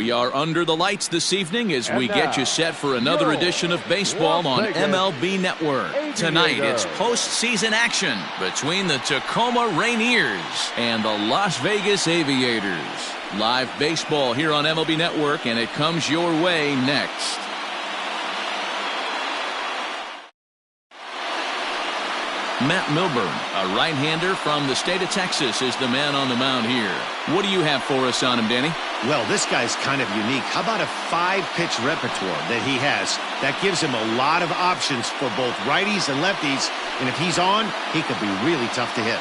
We are under the lights this evening as we get you set for another edition of baseball on MLB Network. Tonight, it's postseason action between the Tacoma Rainiers and the Las Vegas Aviators. Live baseball here on MLB Network, and it comes your way next. Matt Milburn, a right-hander from the state of Texas, is the man on the mound here. What do you have for us on him, Danny? Well, this guy's kind of unique. How about a 5-pitch repertoire that he has? That gives him a lot of options for both righties and lefties, and if he's on, he could be really tough to hit.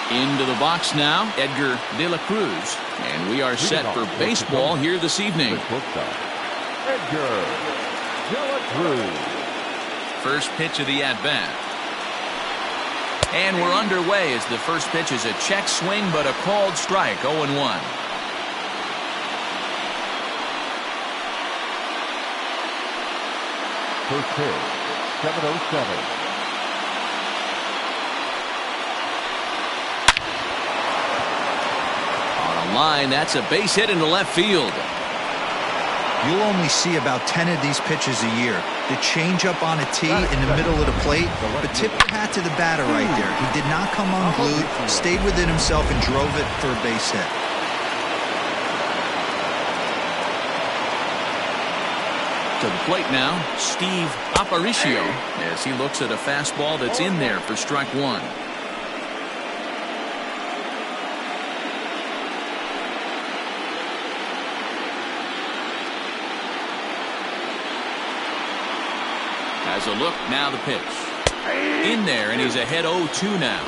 Into the box now, Edgar De La Cruz, and we are set for baseball here this evening. Edgar De La Cruz. First pitch of the at-bat. And we're underway as the first pitch is a check swing, but a called strike, 0-1. First pitch, 7:07. On a line, that's a base hit into left field. You'll only see about 10 of these pitches a year. The changeup on a tee in the middle of the plate, but tip your hat to the batter right there. He did not come unglued, stayed within himself, and drove it for a base hit. To the plate now, Steve Aparicio, as he looks at a fastball that's in there for strike one. Has a look, now the pitch. In there, and he's ahead 0-2 now.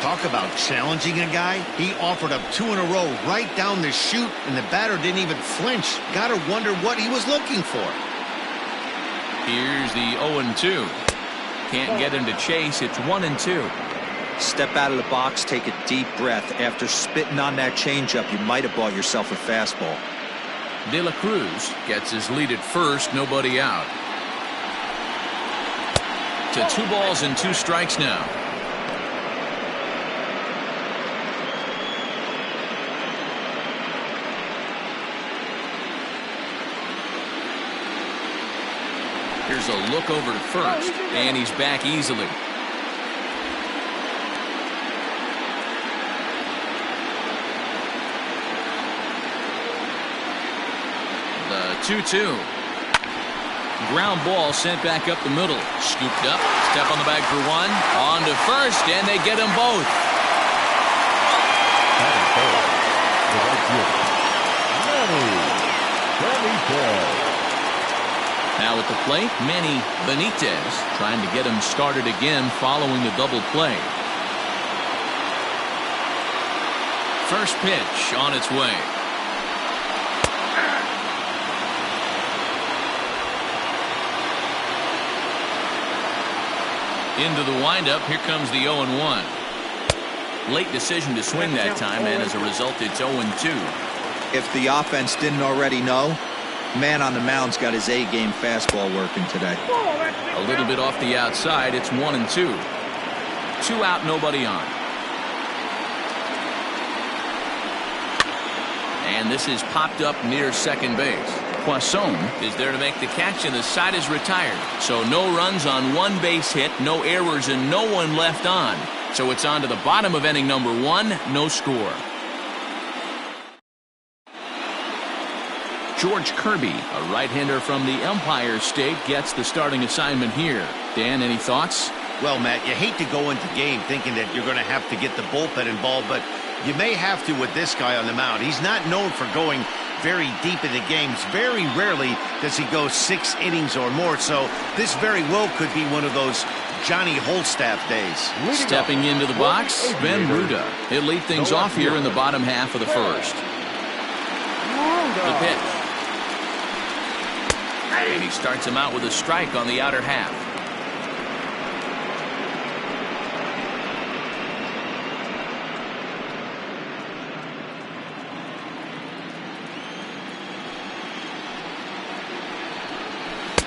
Talk about challenging a guy. He offered up 2 in a row right down the chute, and the batter didn't even flinch. Gotta wonder what he was looking for. Here's the 0-2. Can't get him to chase. It's 1-2. Step out of the box, take a deep breath. After spitting on that changeup, you might have bought yourself a fastball. De La Cruz gets his lead at first, nobody out. To 2 balls and 2 strikes now. Here's a look over to first, and he's back easily. The 2-2. Ground ball sent back up the middle. Scooped up. Step on the bag for one. On to first, and they get them both. Now at the plate, Manny Benitez trying to get him started again following the double play. First pitch on its way. Into the windup, here comes the 0-1. Late decision to swing that time, and as a result, it's 0-2. If the offense didn't already know, man on the mound's got his A-game fastball working today. A little bit off the outside, it's 1-2. 2 out, nobody on. And this is popped up near second base. Poisson is there to make the catch, and the side is retired. So no runs on 1 base hit, no errors, and no one left on. So it's on to the bottom of inning number 1, no score. George Kirby, a right-hander from the Empire State, gets the starting assignment here. Dan, any thoughts? Well, Matt, you hate to go into game thinking that you're going to have to get the bullpen involved, but you may have to with this guy on the mound. He's not known for going very deep into games. Very rarely does he go 6 innings or more, so this very well could be one of those Johnny Holstaff days. Stepping into the box, Ben Ruda. He'll lead things off here in the bottom half of the first. The pitch. And he starts him out with a strike on the outer half.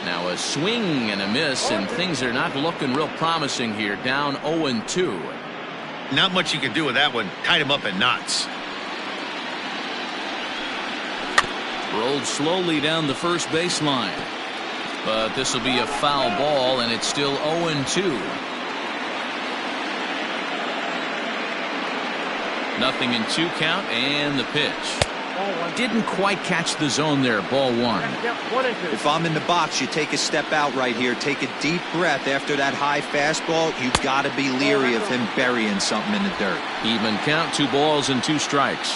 Now a swing and a miss, and things are not looking real promising here. Down 0-2. Not much you can do with that one. Tied him up in knots. Rolled slowly down the first baseline. But this will be a foul ball, and it's still 0-2. Nothing in 2 count, and the pitch. Didn't quite catch the zone there. Ball 1. If I'm in the box, you take a step out right here. Take a deep breath after that high fastball. You've got to be leery of him burying something in the dirt. Even count, 2 balls and 2 strikes.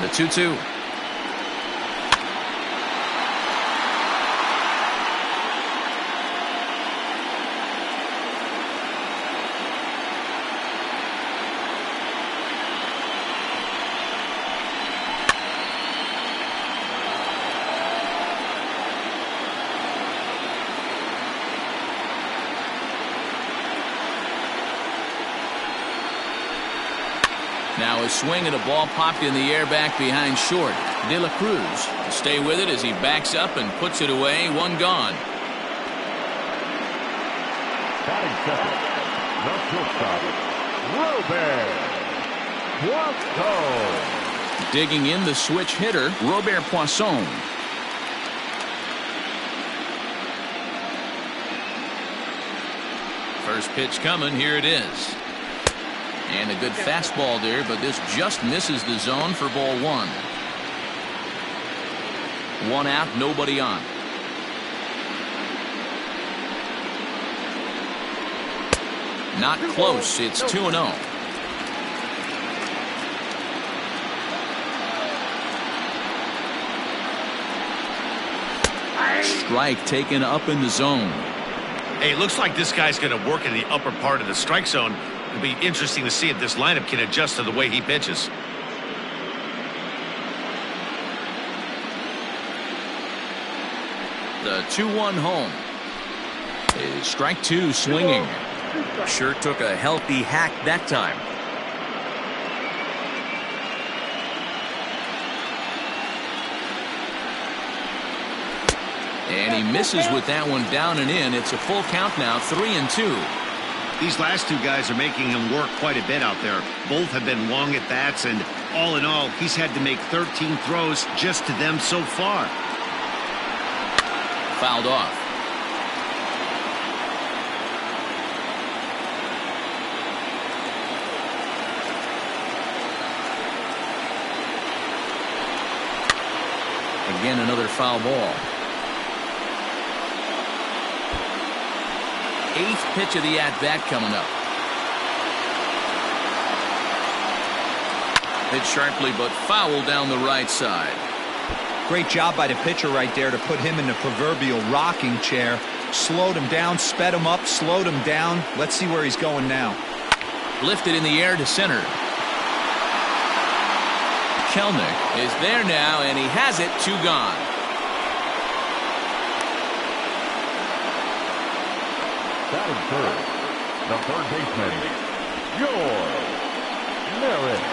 The 2-2. Now a swing and a ball popped in the air back behind short. De La Cruz will stay with it as he backs up and puts it away. 1 gone. Batting second, the shortstop, Robert Poisson. Digging in the switch hitter, Robert Poisson. First pitch coming. Here it is. And a good fastball there, but this just misses the zone for ball 1. 1 out, nobody on. Not close. It's 2-0. Strike taken up in the zone. Hey, it looks like this guy's going to work in the upper part of the strike zone. It'll be interesting to see if this lineup can adjust to the way he pitches. The 2-1 home. Is strike 2 swinging. Sure took a healthy hack that time. And he misses with that one down and in. It's a full count now, 3-2. These last 2 guys are making him work quite a bit out there. Both have been long at bats, and all in all, he's had to make 13 throws just to them so far. Fouled off. Again, another foul ball. 8th pitch of the at-bat coming up. Hit sharply, but foul down the right side. Great job by the pitcher right there to put him in the proverbial rocking chair. Slowed him down, sped him up, slowed him down. Let's see where he's going now. Lifted in the air to center. Kelnick is there now, and he has it. 2 gone. Batting third, the third baseman, George Merritt.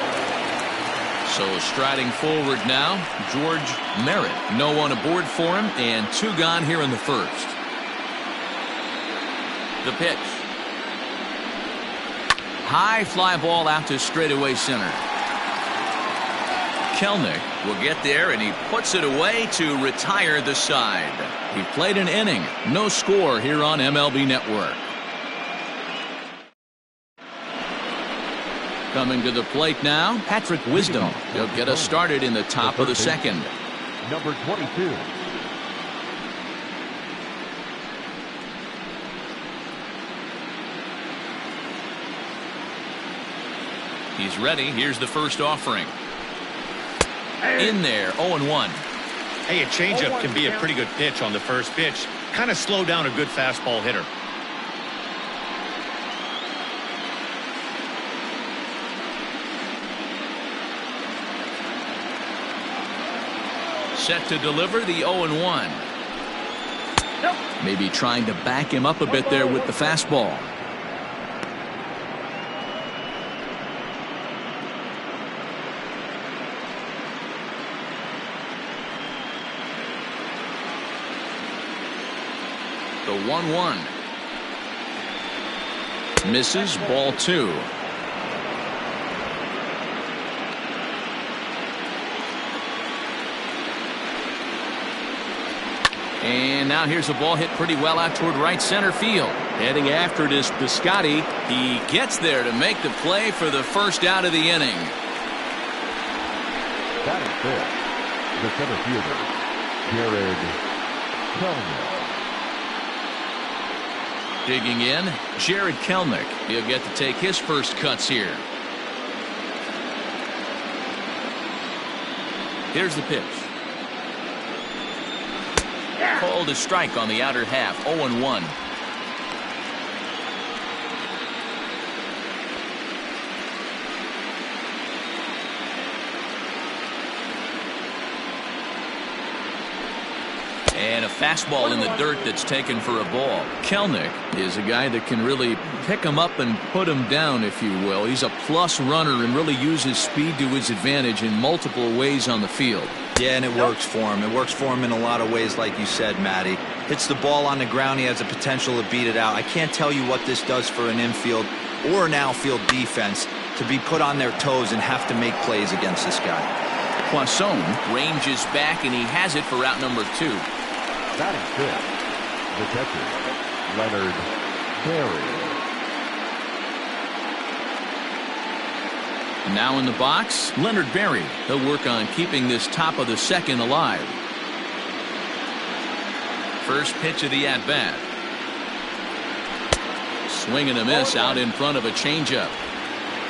So striding forward now, George Merritt. No one aboard for him, and 2 gone here in the first. The pitch. High fly ball out to straightaway center. Kelnick will get there, and he puts it away to retire the side. He played an inning. No score here on MLB Network. Coming to the plate now, Patrick Wisdom. He'll get us started in the top of the second. Number 22. He's ready. Here's the first offering. In there, 0-1. Hey, a changeup can be a pretty good pitch on the first pitch. Kind of slow down a good fastball hitter. Set to deliver the 0-1. Maybe trying to back him up a bit there with the fastball. The 1-1. Misses, ball 2. And now here's a ball hit pretty well out toward right center field. Heading after it is Piscotty. He gets there to make the play for the first out of the inning. That is fifth. The center fielder, Jared Kelnick. Digging in, Jared Kelnick. He'll get to take his first cuts here. Here's the pitch. Called a strike on the outer half, 0-1. And a fastball in the dirt that's taken for a ball. Kelnick is a guy that can really pick him up and put him down, if you will. He's a plus runner and really uses speed to his advantage in multiple ways on the field. Yeah, and it works for him. It works for him in a lot of ways, like you said, Matty. Hits the ball on the ground. He has the potential to beat it out. I can't tell you what this does for an infield or an outfield defense to be put on their toes and have to make plays against this guy. Poisson ranges back, and he has it for route number 2. That is fifth. The catcher, Leonard Berry. Now in the box, Leonard Berry. He'll work on keeping this top of the second alive. First pitch of the at-bat. Swing and a miss out in front of a changeup.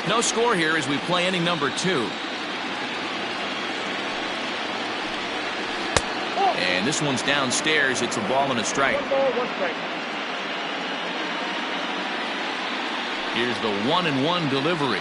No score here as we play inning number 2. And this one's downstairs. It's a ball and a strike. Here's the 1-1 delivery.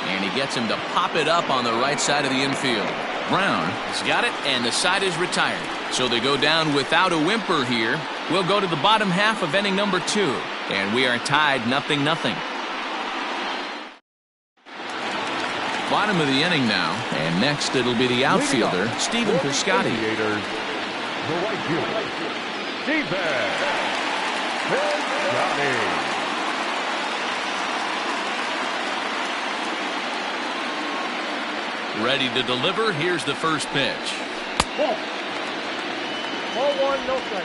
And he gets him to pop it up on the right side of the infield. Brown has got it, and the side is retired. So they go down without a whimper here. We'll go to the bottom half of inning number 2. And we are tied 0-0. Bottom of the inning now. And next it'll be the outfielder, Stephen Piscotty. Aviators, the right fielder, Stephen Piscotty. Ready to deliver. Here's the first pitch. Ball 1, no strike.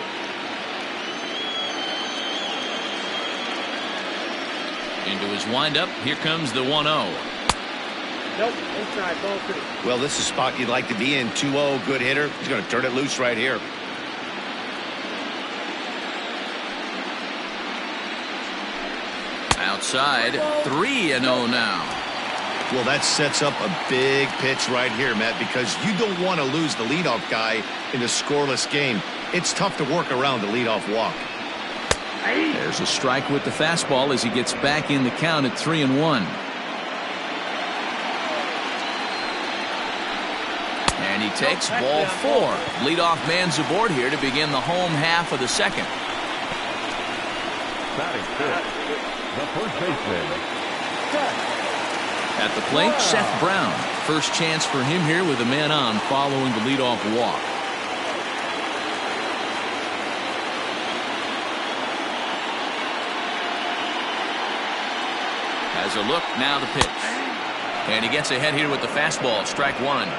Into his windup. Here comes the 1-0. Nope, inside, ball 2. Well, this is a spot you'd like to be in. 2-0, good hitter. He's going to turn it loose right here. Outside, 3-0 now. Well, that sets up a big pitch right here, Matt, because you don't want to lose the leadoff guy in a scoreless game. It's tough to work around the leadoff walk. There's a strike with the fastball as he gets back in the count at 3-1. And he takes ball 4. Leadoff man's aboard here to begin the home half of the second. Batting fifth, the first baseman, At the plate, Seth Brown. First chance for him here with a man on following the leadoff walk. Has a look, now the pitch. And he gets ahead here with the fastball, strike 1.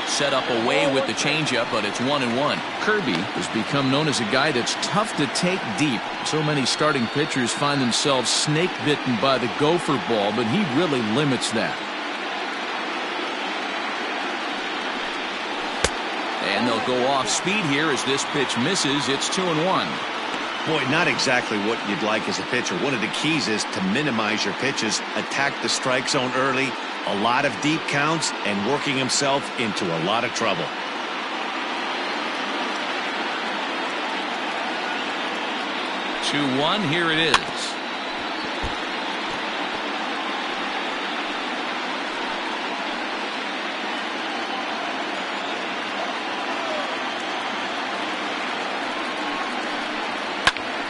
Set up away with the changeup, but it's 1-1. Kirby has become known as a guy that's tough to take deep. So many starting pitchers find themselves snake bitten by the gopher ball, but he really limits that. And they'll go off speed here as this pitch misses. It's 2-1. Boy, not exactly what you'd like as a pitcher. One of the keys is to minimize your pitches, attack the strike zone early, a lot of deep counts, and working himself into a lot of trouble. Two-one, here it is.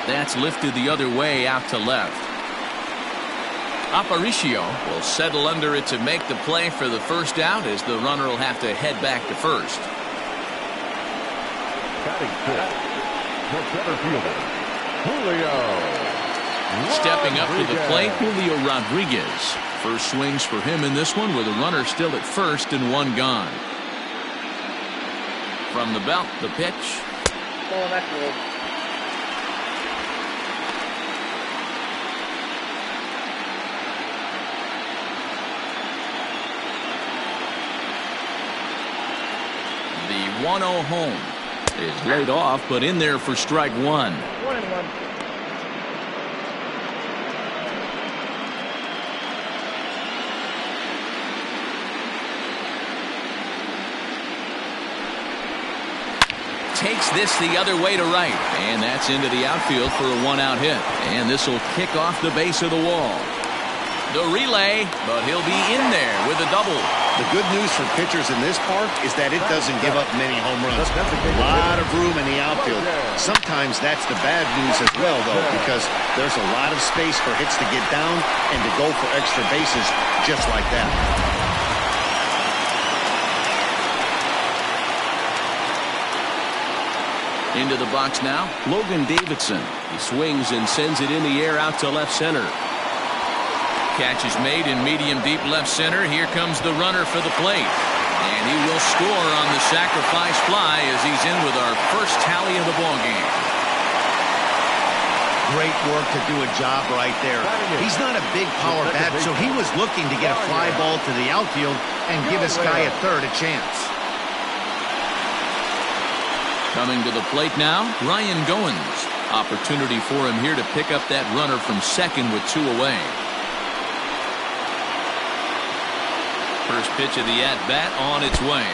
That's lifted the other way out to left. Aparicio will settle under it to make the play for the first out as the runner will have to head back to first. Batting fifth, the center fielder, Julio. Stepping up to the plate, Julio Rodriguez. First swings for him in this one with a runner still at first and one gone. From the belt, the pitch. Oh, that's good. The 1-0 home is laid off, but in there for strike one. 1-1. Takes this the other way to right, and that's into the outfield for a one-out hit. And this will kick off the base of the wall. The relay, but he'll be in there with a double. The good news for pitchers in this park is that it doesn't give up many home runs. A lot of room in the outfield. Sometimes that's the bad news as well, though, because there's a lot of space for hits to get down and to go for extra bases just like that. Into the box now, Logan Davidson. He swings and sends it in the air out to left center. Catch is made in medium deep left center. Here comes the runner for the plate. And he will score on the sacrifice fly as he's in with our first tally of the ballgame. Great work to do a job right there. He's not a big power bat, so he was looking to get a fly ball to the outfield and give this guy at third a chance. Coming to the plate now, Ryan Goins. Opportunity for him here to pick up that runner from second with two away. First pitch of the at-bat on its way.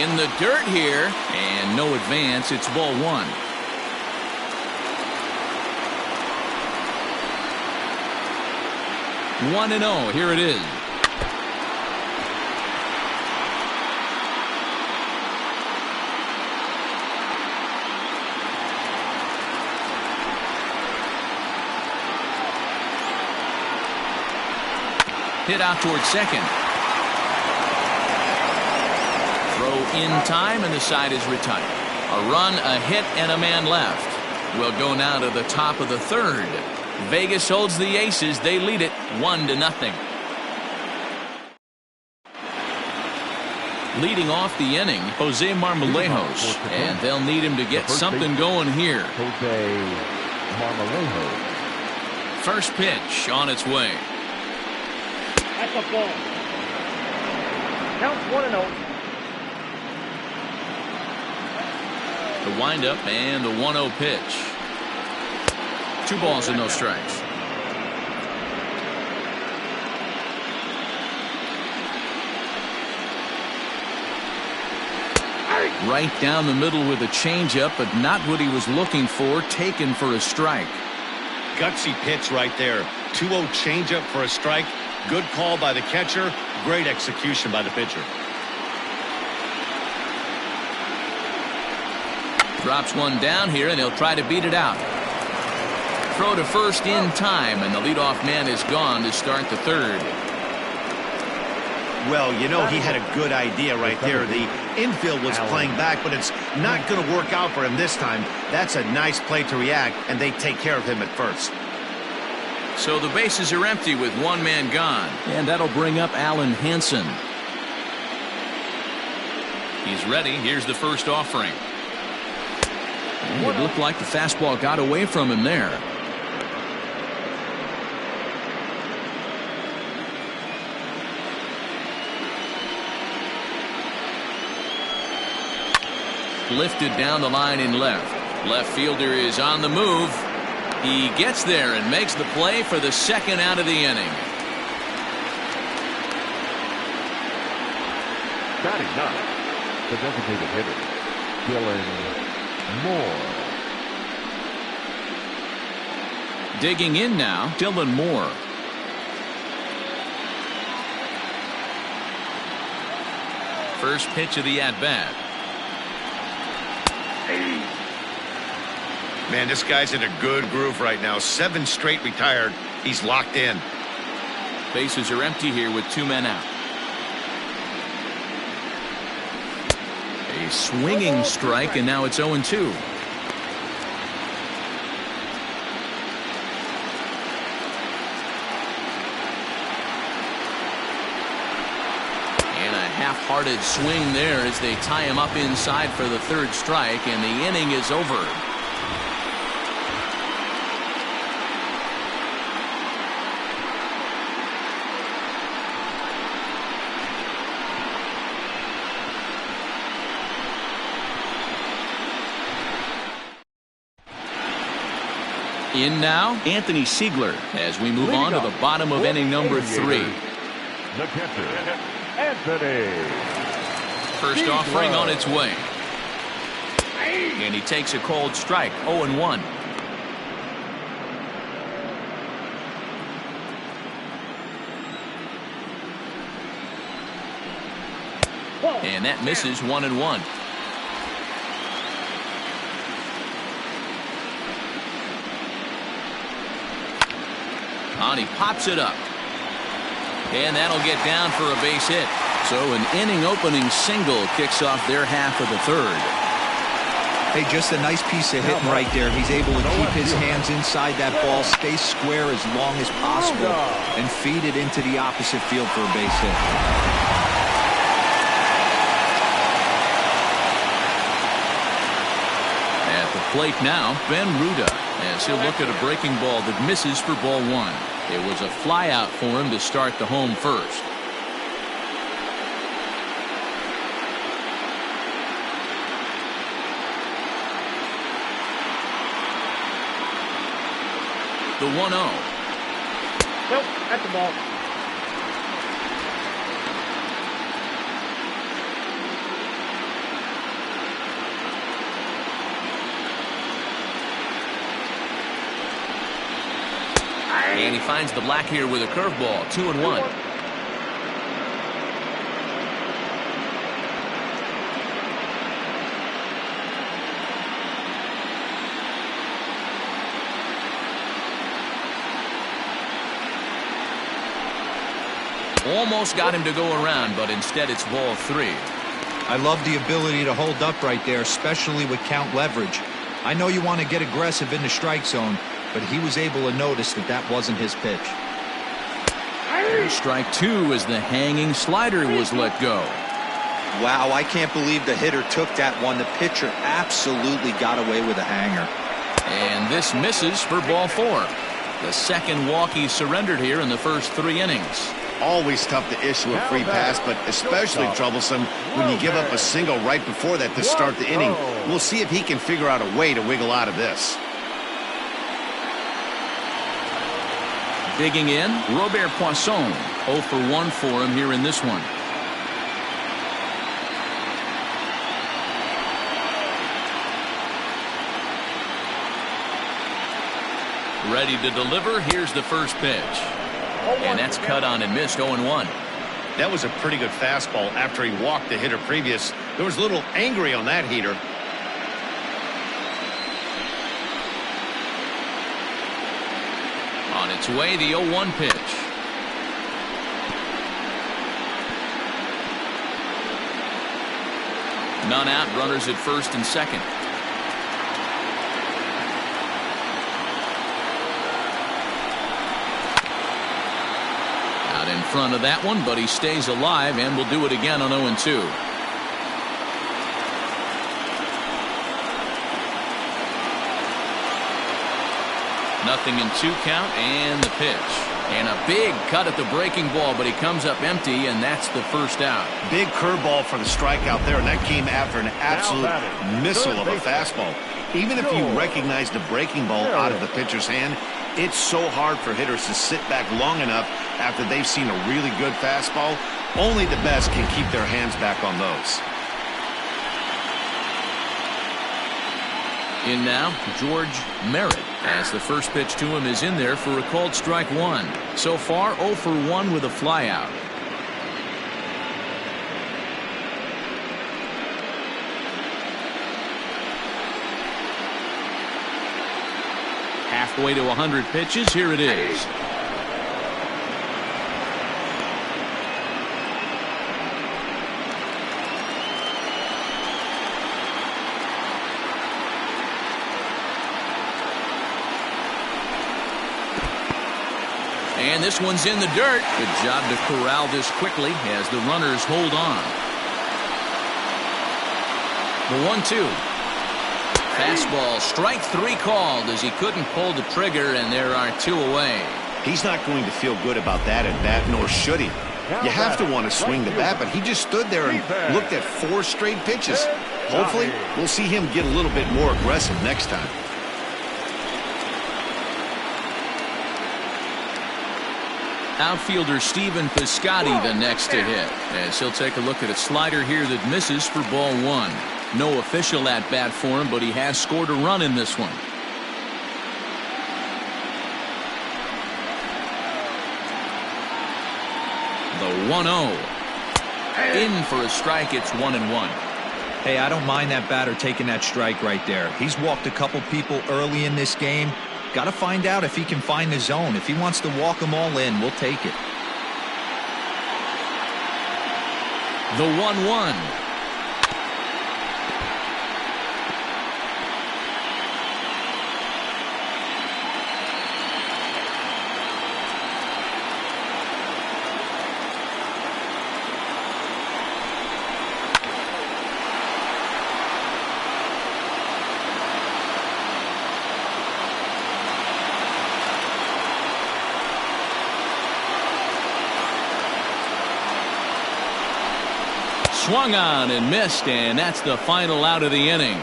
In the dirt here, and no advance. It's ball one. One and 0. Here it is. Hit out towards second. Throw in time, and the side is retired. A run, a hit, and a man left. We'll go now to the top of the third. Vegas holds the aces. They lead it 1-0. Leading off the inning, Jose Marmolejos, and they'll need him to get something going here. Jose Marmolejo. First pitch on its way. That's a ball. Counts 1-0. The windup and the 1-0 pitch. 2 balls and no strikes. Right down the middle with a changeup, but not what he was looking for. Taken for a strike. Gutsy pitch right there. 2-0 changeup for a strike. Good call by the catcher. Great execution by the pitcher. Drops one down here, and he'll try to beat it out. Throw to first in time, and the leadoff man is gone to start the third. Well, you know, he had a good idea right there. The infield was playing back, but it's not going to work out for him this time. That's a nice play to react, and they take care of him at first. So the bases are empty with one man gone. And that'll bring up Alan Hansen. He's ready. Here's the first offering. It looked like the fastball got away from him there. Lifted down the line in left. Left fielder is on the move. He gets there and makes the play for the second out of the inning. Batting ninth, the designated hitter, Dylan Moore. Digging in now, Dylan Moore. First pitch of the at-bat. Man, this guy's in a good groove right now. 7 straight retired. He's locked in. Bases are empty here with 2 men out. A swinging strike, and now it's 0-2. And a half-hearted swing there as they tie him up inside for the third strike, and the inning is over. In now, Anthony Siegler, as we move on to the bottom of inning number 3. The catcher, Anthony. First offering on its way. And he takes a cold strike, 0-1. And that misses, 1-1. He pops it up. And that'll get down for a base hit. So an inning opening single kicks off their half of the third. Hey, just a nice piece of hitting right there. He's able to keep his hands inside that ball, stay square as long as possible, and feed it into the opposite field for a base hit. At the plate now, Ben Ruda, as he'll look at a breaking ball that misses for ball 1. It was a fly out for him to start the home first. The 1-0. Nope, at the ball. And he finds the black here with a curveball, 2-1. Almost got him to go around, but instead it's ball 3. I love the ability to hold up right there, especially with count leverage. I know you want to get aggressive in the strike zone, but he was able to notice that that wasn't his pitch. Strike 2 as the hanging slider was let go. Wow, I can't believe the hitter took that one. The pitcher absolutely got away with a hanger. And this misses for ball 4. The second walk he surrendered here in the first 3 innings. Always tough to issue a free pass, but especially troublesome when you give up a single right before that to start the inning. We'll see if he can figure out a way to wiggle out of this. Digging in, Robert Poisson. 0 for 1 for him here in this one. Ready to deliver. Here's the first pitch. And that's cut on and missed, 0-1. That was a pretty good fastball after he walked the hitter previous. There was a little angry on that heater. On its way, the 0-1 pitch. None out, runners at first and second. Out in front of that one, but he stays alive and will do it again on 0-2. Nothing in 2 count, and the pitch. And a big cut at the breaking ball, but he comes up empty, and that's the first out. Big curveball for the strikeout there, and that came after an absolute missile of a fastball. Even if you recognize the breaking ball out of the pitcher's hand, it's so hard for hitters to sit back long enough after they've seen a really good fastball. Only the best can keep their hands back on those. In now, George Merritt, as the first pitch to him is in there for a called strike 1. So far, 0 for 1 with a flyout. Halfway to 100 pitches, here it is. And this one's in the dirt. Good job to corral this quickly as the runners hold on. The 1-2. Fastball, strike 3 called as he couldn't pull the trigger, and there are 2 away. He's not going to feel good about that at bat, nor should he. You have to want to swing the bat, but he just stood there and looked at 4 straight pitches. Hopefully, we'll see him get a little bit more aggressive next time. Outfielder Steven Piscotty the next to hit, as he'll take a look at a slider here that misses for ball 1. No official at bat for him, but he has scored a run in this one. The 1-0. In for a strike. It's 1-1. Hey, I don't mind that batter taking that strike right there. He's walked a couple people early in this game. Got to find out if he can find the zone. If he wants to walk them all in, we'll take it. The 1-1. Swung on and missed, and that's the final out of the inning.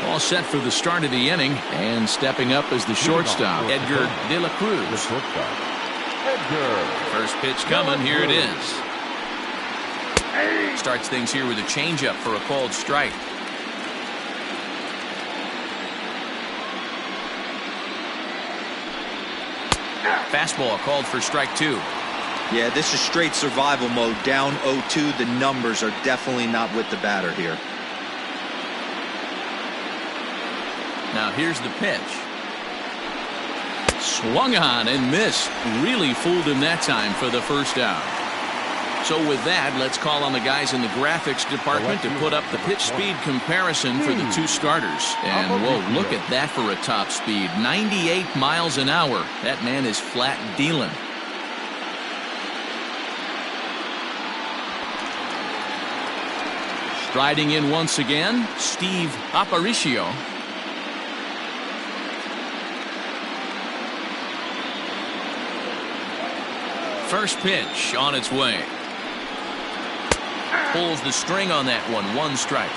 All set for the start of the inning, and stepping up as the shortstop, Edgar De La Cruz. First pitch coming, here it is. Starts things here with a changeup for a called strike. Fastball called for strike 2. Yeah, this is straight survival mode. Down 0-2. The numbers are definitely not with the batter here. Now here's the pitch. Swung on and missed. Really fooled him that time for the first out. So with that, let's call on the guys in the graphics department to put up the pitch speed comparison for the 2 starters. And whoa, look at that for a top speed. 98 miles an hour. That man is flat dealing. Striding in once again, Steve Aparicio. First pitch on its way. Pulls the string on that one. 1 strike.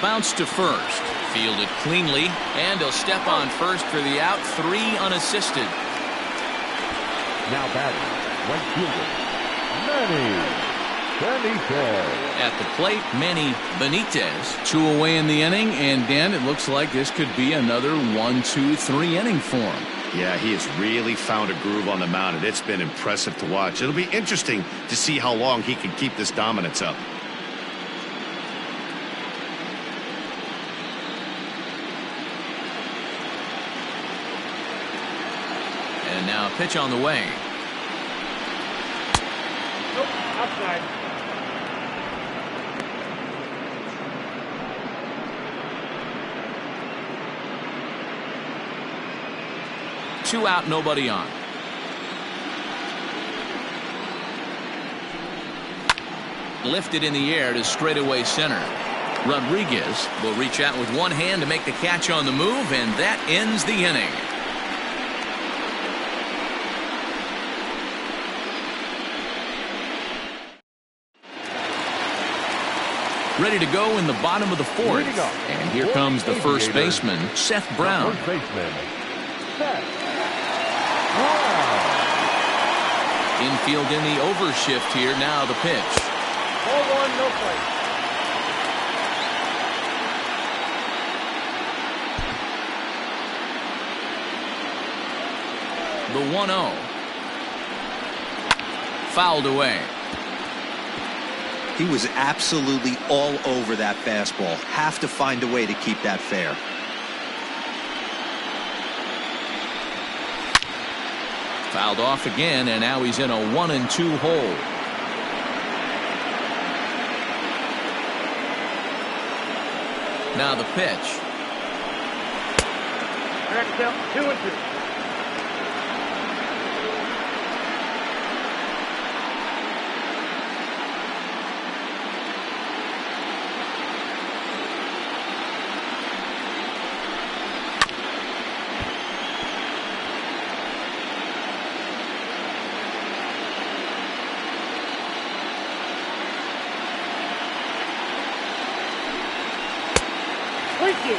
Bounce to first. Fielded cleanly, and he'll step on first for the out. 3 unassisted. Now batting, right fielder, Manny Benitez. At the plate, Manny Benitez. 2 away in the inning, and Dan, it looks like this could be another 1-2-3 inning for him. Yeah, he has really found a groove on the mound, and it's been impressive to watch. It'll be interesting to see how long he can keep this dominance up. And now a pitch on the way. Nope, outside. Two out, nobody on. Lifted in the air to straightaway center. Rodriguez will reach out with one hand to make the catch on the move, and that ends the inning. Ready to go in the bottom of the fourth. And here comes the first baseman, Seth Brown. First baseman, Seth Brown. Infield in the overshift here. Now the pitch. Ball 1, no play. The 1-0. Fouled away. He was absolutely all over that fastball. Have to find a way to keep that fair. Fouled off again, and now he's in a 1-2 hole. Now the pitch. Correct count, 2-2. Thank you.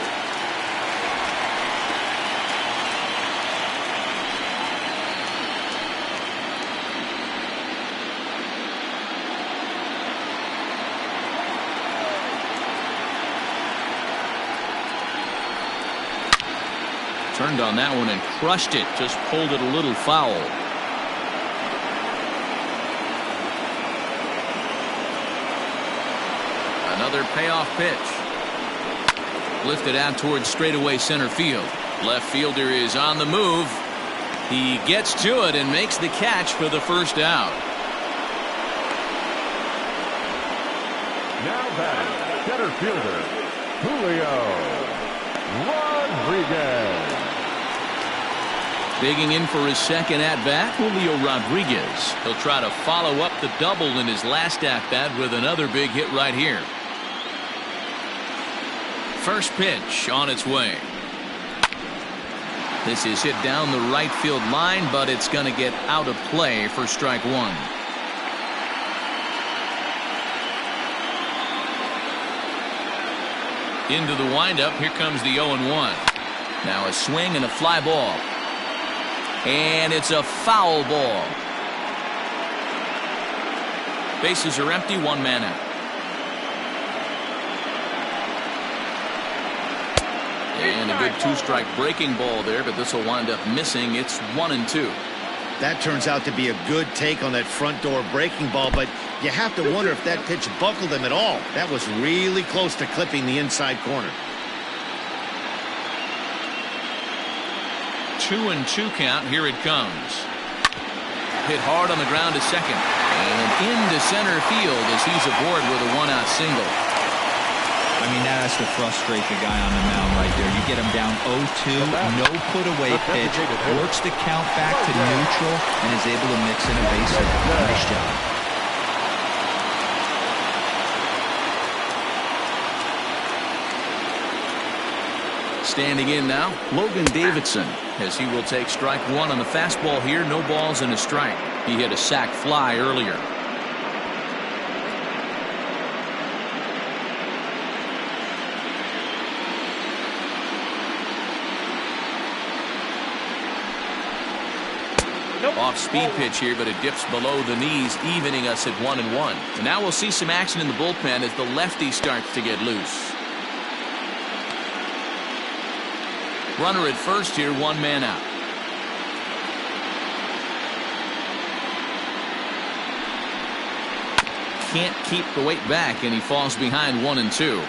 Turned on that one and crushed it. Just pulled it a little foul. Another payoff pitch. Lifted out towards straightaway center field. Left fielder is on the move. He gets to it and makes the catch for the first out. Now batting, center fielder, Julio Rodriguez. Digging in for his second at-bat, Julio Rodriguez. He'll try to follow up the double in his last at-bat with another big hit right here. First pitch on its way. This is hit down the right field line, but it's going to get out of play for strike one. Into the windup. Here comes the 0-1. Now a swing and a fly ball. And it's a foul ball. Bases are empty, one man out. And a good two-strike breaking ball there, but this will wind up missing. It's 1-2. That turns out to be a good take on that front door breaking ball, but you have to wonder if that pitch buckled him at all. That was really close to clipping the inside corner. 2-2 count. Here it comes. Hit hard on the ground to second. And into center field as he's aboard with a one-out single. I mean, that has to frustrate the guy on the mound right there. You get him down 0-2, no put-away pitch, works the count back to neutral, and is able to mix in a base hit. Nice job. Standing in now, Logan Davidson, as he will take strike one on the fastball here. No balls and a strike. He hit a sac fly earlier. Off-speed pitch here, but it dips below the knees, evening us at 1-1. And now we'll see some action in the bullpen as the lefty starts to get loose. Runner at first here, one man out. Can't keep the weight back, and he falls behind 1-2.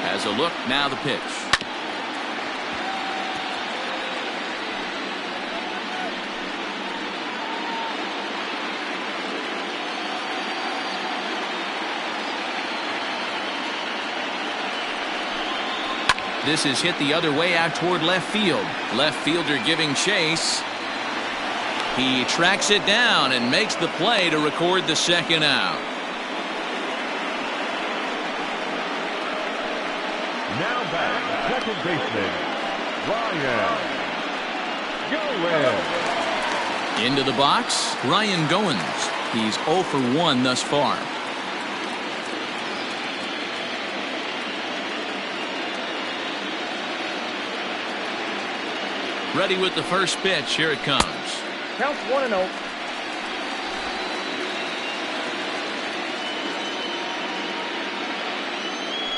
Has a look, now the pitch. This is hit the other way out toward left field. Left fielder giving chase. He tracks it down and makes the play to record the second out. Now back, second baseman, Ryan Goins. Into the box, Ryan Goins. He's 0 for 1 thus far. Ready with the first pitch. Here it comes. Counts 1-0.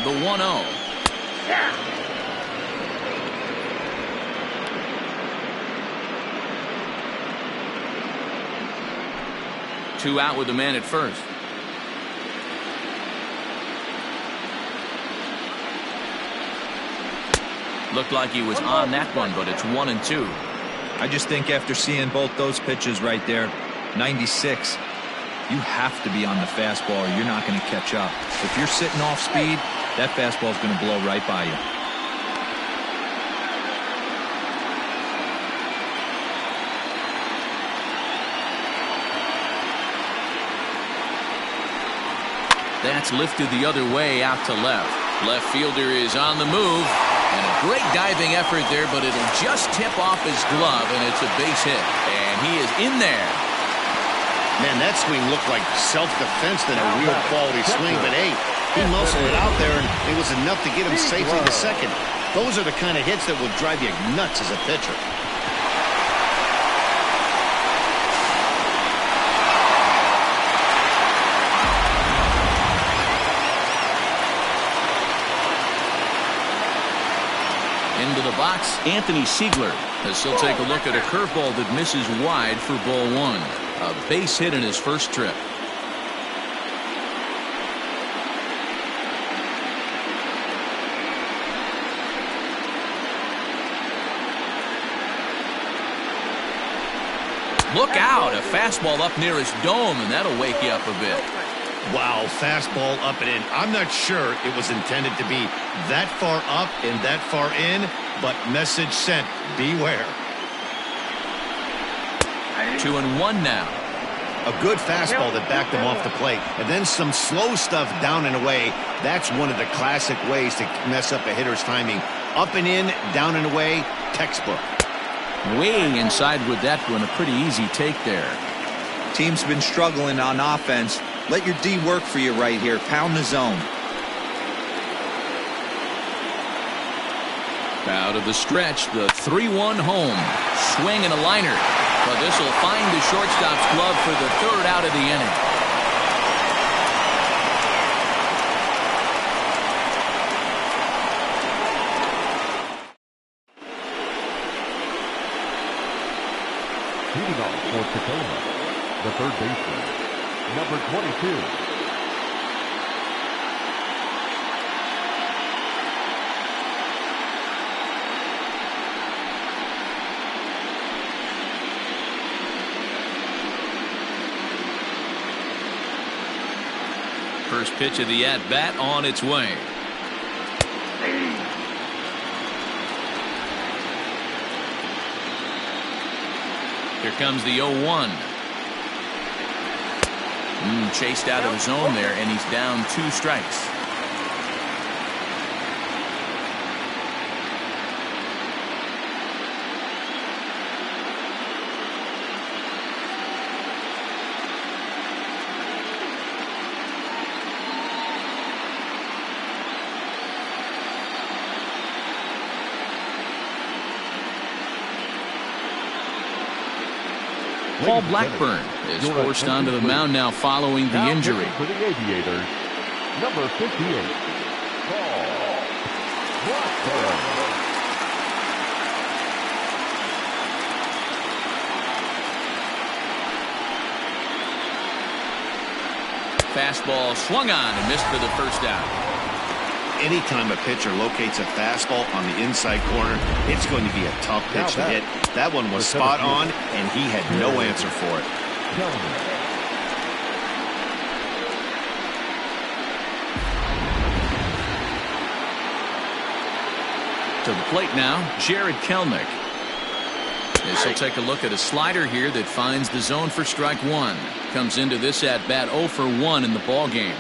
The 1-0. 2 out with the man at first. Looked like he was on that one, but it's 1-2. I just think after seeing both those pitches right there, 96, you have to be on the fastball or you're not going to catch up. If you're sitting off speed, that fastball is going to blow right by you. That's lifted the other way out to left. Left fielder is on the move. And a great diving effort there, but it'll just tip off his glove, and it's a base hit. And he is in there. Man, that swing looked like self-defense than a real quality swing. But, hey, he muscled it out there, and it was enough to get him safely to second. Those are the kind of hits that will drive you nuts as a pitcher. Into the box, Anthony Siegler, as he'll take a look at a curveball that misses wide for ball 1. A base hit in his first trip. Look out, a fastball up near his dome, and that'll wake you up a bit. Wow, fastball up and in. I'm not sure it was intended to be that far up and that far in, but message sent, beware. 2-1 now. A good fastball that backed him off the plate, and then some slow stuff down and away. That's one of the classic ways to mess up a hitter's timing. Up and in, down and away, textbook. Way inside with that one, a pretty easy take there. Team's been struggling on offense. Let your D work for you right here. Pound the zone. Out of the stretch, the 3-1 home. Swing and a liner. But this will find the shortstop's glove for the 3rd out of the inning. Leading off for Tacoma, the third baseman, number 22. First pitch of the at-bat on its way. Here comes the 0-1. Chased out of the zone there, and he's down 2 strikes. Paul Blackburn is forced onto the mound now following the injury. For the Aviators, number 58, Paul Blackburn. Fastball swung on and missed for the 1st out. Anytime a pitcher locates a fastball on the inside corner, it's going to be a tough pitch to hit. That one was spot on, and he had no answer for it. To the plate now, Jared Kelnick. As he'll take a look at a slider here that finds the zone for strike 1. Comes into this at-bat 0 for 1 in the ball game.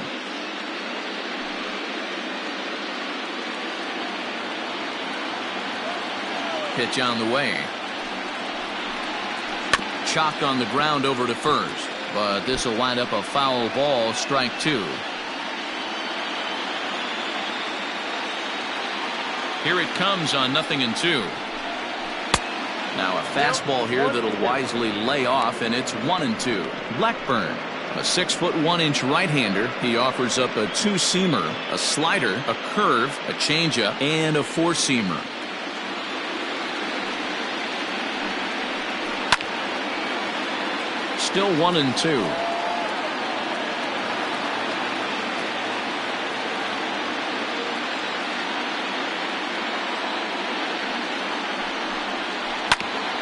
Pitch on the way. Chopped on the ground over to first, but this will wind up a foul ball, strike 2. Here it comes on 0-2. Now a fastball here that'll wisely lay off, and it's 1-2. Blackburn, a 6'1" right-hander. He offers up a 2-seamer, a slider, a curve, a changeup, and a 4-seamer. Still 1-2.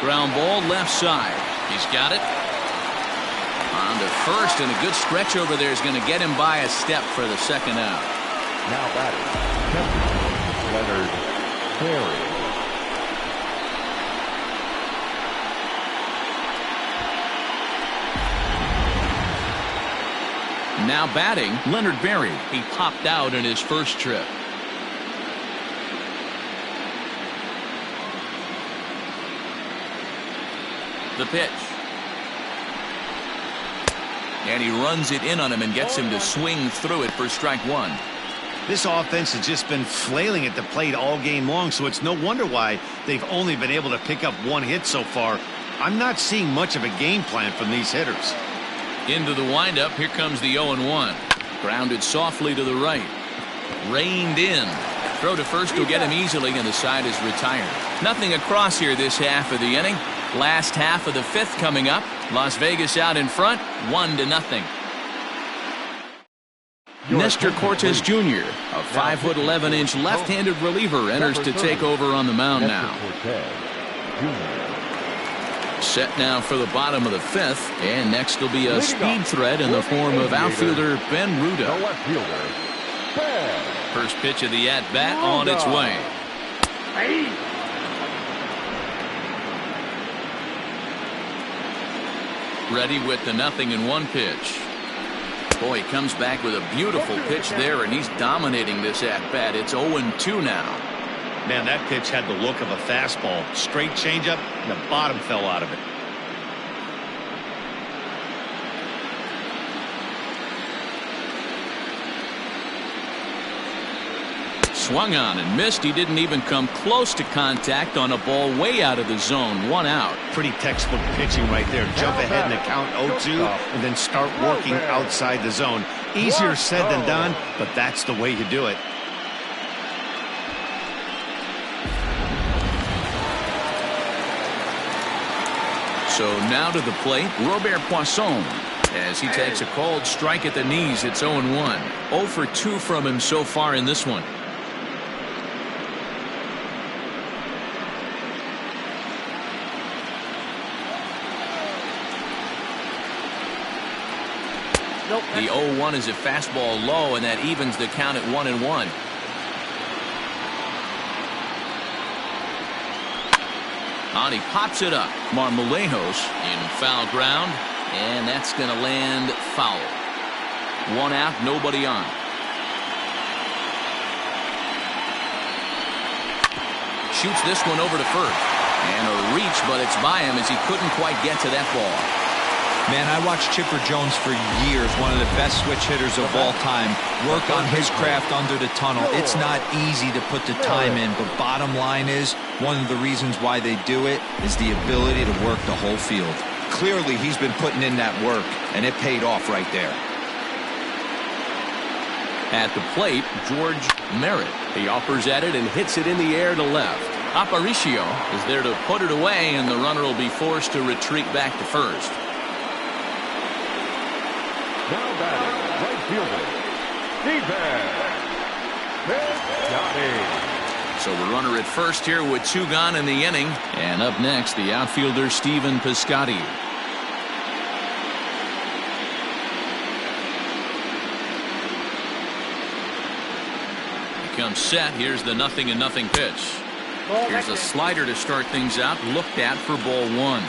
Ground ball left side. He's got it. On to first, and a good stretch over there is going to get him by a step for the second out. Now batting, Leonard Berry. Now batting, Leonard Berry. He popped out in his first trip. The pitch. And he runs it in on him and gets him to swing through it for strike one. This offense has just been flailing at the plate all game long, so it's no wonder why they've only been able to pick up one hit so far. I'm not seeing much of a game plan from these hitters. Into the windup. Here comes the 0-1. Grounded softly to the right. Reined in. Throw to first will get him easily, and the side is retired. Nothing across here this half of the inning. Last half of the fifth coming up. Las Vegas out in front, 1-0. Nestor Cortes Jr., a 5'11" left-handed reliever, enters to take over on the mound now. Set now for the bottom of the fifth, and next will be a speed threat in the form of outfielder Ben Ruda. First pitch of the at-bat on its way. Ready with the 0-1 pitch. Boy, he comes back with a beautiful pitch there, and he's dominating this at-bat. It's 0-2 now. Man, that pitch had the look of a fastball. Straight changeup, and the bottom fell out of it. Swung on and missed. He didn't even come close to contact on a ball way out of the zone. 1 out. Pretty textbook pitching right there. Jump ahead in the count 0-2 and then start working outside the zone. Easier said than done, but that's the way you do it. So now to the plate, Robert Poisson. As he takes a called strike at the knees, it's 0-1. 0 for 2 from him so far in this one. The 0-1 is a fastball low, and that evens the count at 1-1. On he pops it up. Marmolejos in foul ground, and that's going to land foul. 1 out, nobody on. Shoots this one over to first. And a reach, but it's by him as he couldn't quite get to that ball. Man, I watched Chipper Jones for years, one of the best switch hitters of all time, work on his craft under the tunnel. It's not easy to put the time in, but bottom line is, one of the reasons why they do it is the ability to work the whole field. Clearly, he's been putting in that work, and it paid off right there. At the plate, George Merritt. He offers at it and hits it in the air to left. Aparicio is there to put it away, and the runner will be forced to retreat back to first. Now batting, right fielder, Stephen. So the runner at first here with 2 gone in the inning. And up next, the outfielder Stephen Piscotty. He comes set. Here's the 0-0 pitch. Here's a slider to start things out. Looked at for ball 1.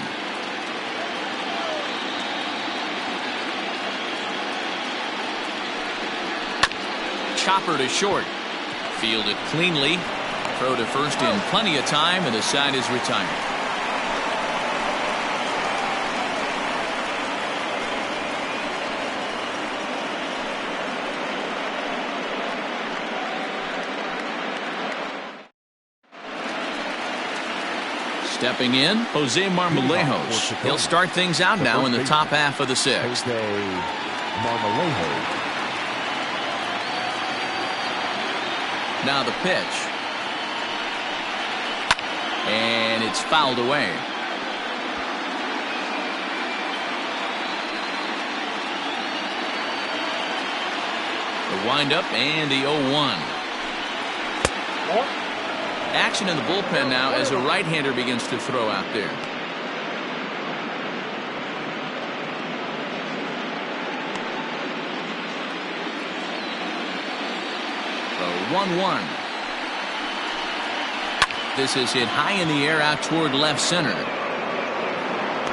Chopper to short. Fielded cleanly. Throw to first in plenty of time, and the side is retired. Stepping in, Jose Marmolejos. He'll start things out now in the top half of the 6th. Marmolejos. Now the pitch. And it's fouled away. The windup and the 0-1. Action in the bullpen now as a right-hander begins to throw out there. 1-1. This is hit high in the air out toward left center.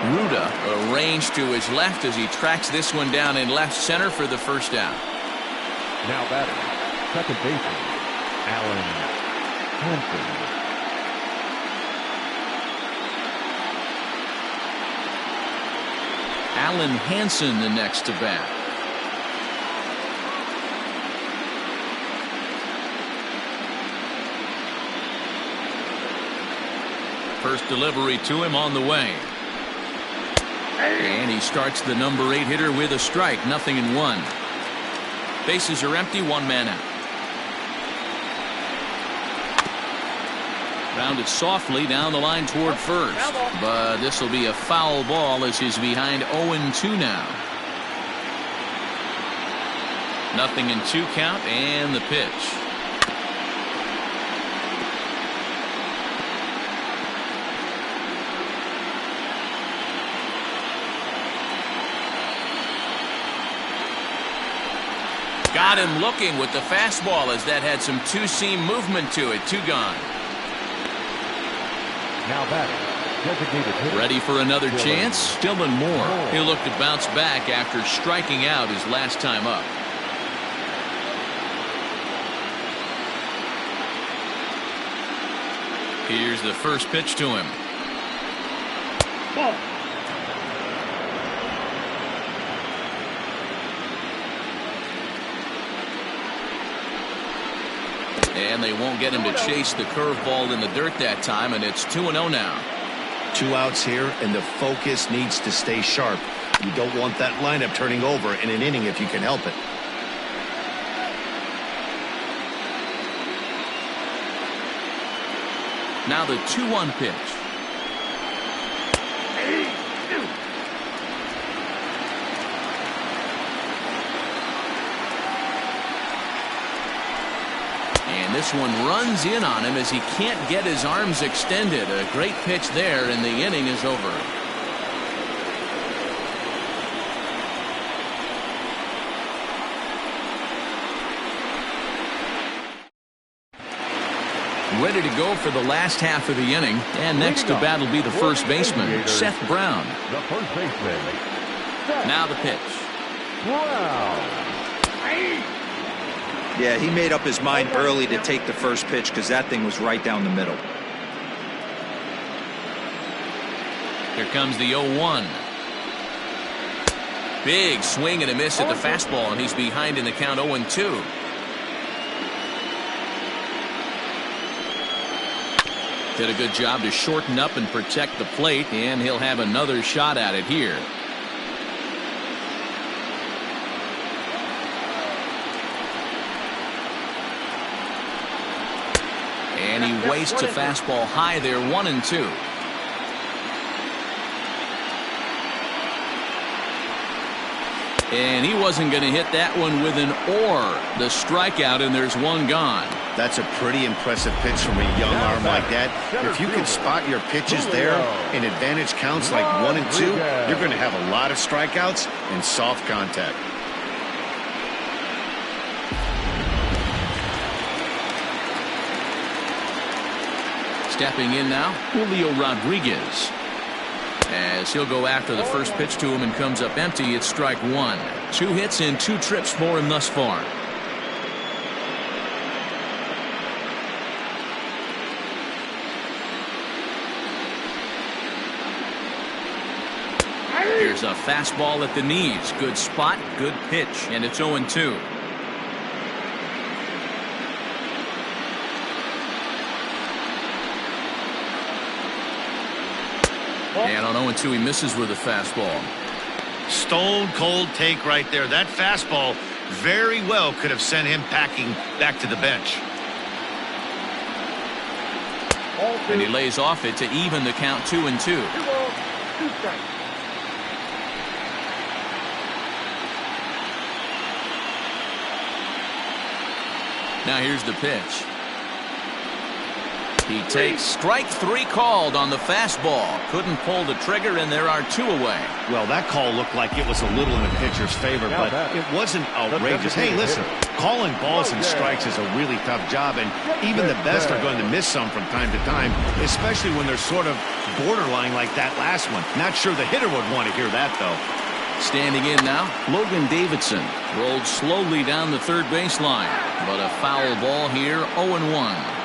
Ruda arranged to his left as he tracks this one down in left center for the first out. Now batting, second baseman, Alan Hansen. Alan Hansen the next to bat. First delivery to him on the way. And he starts the number 8 hitter with a strike. 0-1. Bases are empty. 1 man out. Rounded softly down the line toward first. But this will be a foul ball as he's behind 0-2 now. 0-2 count and the pitch. Got him looking with the fastball as that had some two-seam movement to it. 2 gone. Now batting, designated hitter. Ready for another chance? Dylan Moore. He'll look to bounce back after striking out his last time up. Here's the first pitch to him. Ball. And they won't get him to chase the curveball in the dirt that time, and it's 2-0 now. 2 outs here, and the focus needs to stay sharp. You don't want that lineup turning over in an inning if you can help it. Now the 2-1 pitch. And this one runs in on him as he can't get his arms extended. A great pitch there, and the inning is over. Ready to go for the last half of the inning. And next to bat will be the first baseman, Seth Brown. The first baseman. Now the pitch. Brown. Yeah, he made up his mind early to take the first pitch because that thing was right down the middle. Here comes the 0-1. Big swing and a miss at the fastball, and he's behind in the count 0-2. Did a good job to shorten up and protect the plate, and he'll have another shot at it here. And he wastes a fastball high there, 1-2. And he wasn't going to hit that one with an or. The strikeout, and there's 1 gone. That's a pretty impressive pitch from a young arm like that. If you can spot your pitches there in advantage counts like 1 and 2, you're going to have a lot of strikeouts and soft contact. Stepping in now, Julio Rodriguez. As he'll go after the first pitch to him and comes up empty, it's strike 1. 2 hits and 2 trips for him thus far. Here's a fastball at the knees. Good spot, good pitch, and it's 0-2. And on 0-2, he misses with a fastball. Stone cold take right there. That fastball very well could have sent him packing back to the bench. And he lays off it to even the count 2-2. 2 balls, 2 strikes. Now here's the pitch. He takes strike 3 called on the fastball. Couldn't pull the trigger, and there are 2 away. Well, that call looked like it was a little in the pitcher's favor, but it wasn't outrageous. Hey, listen, calling balls and strikes is a really tough job, and even the best are going to miss some from time to time, especially when they're sort of borderline like that last one. Not sure the hitter would want to hear that, though. Standing in now, Logan Davidson rolled slowly down the third baseline, but a foul ball here, 0-1.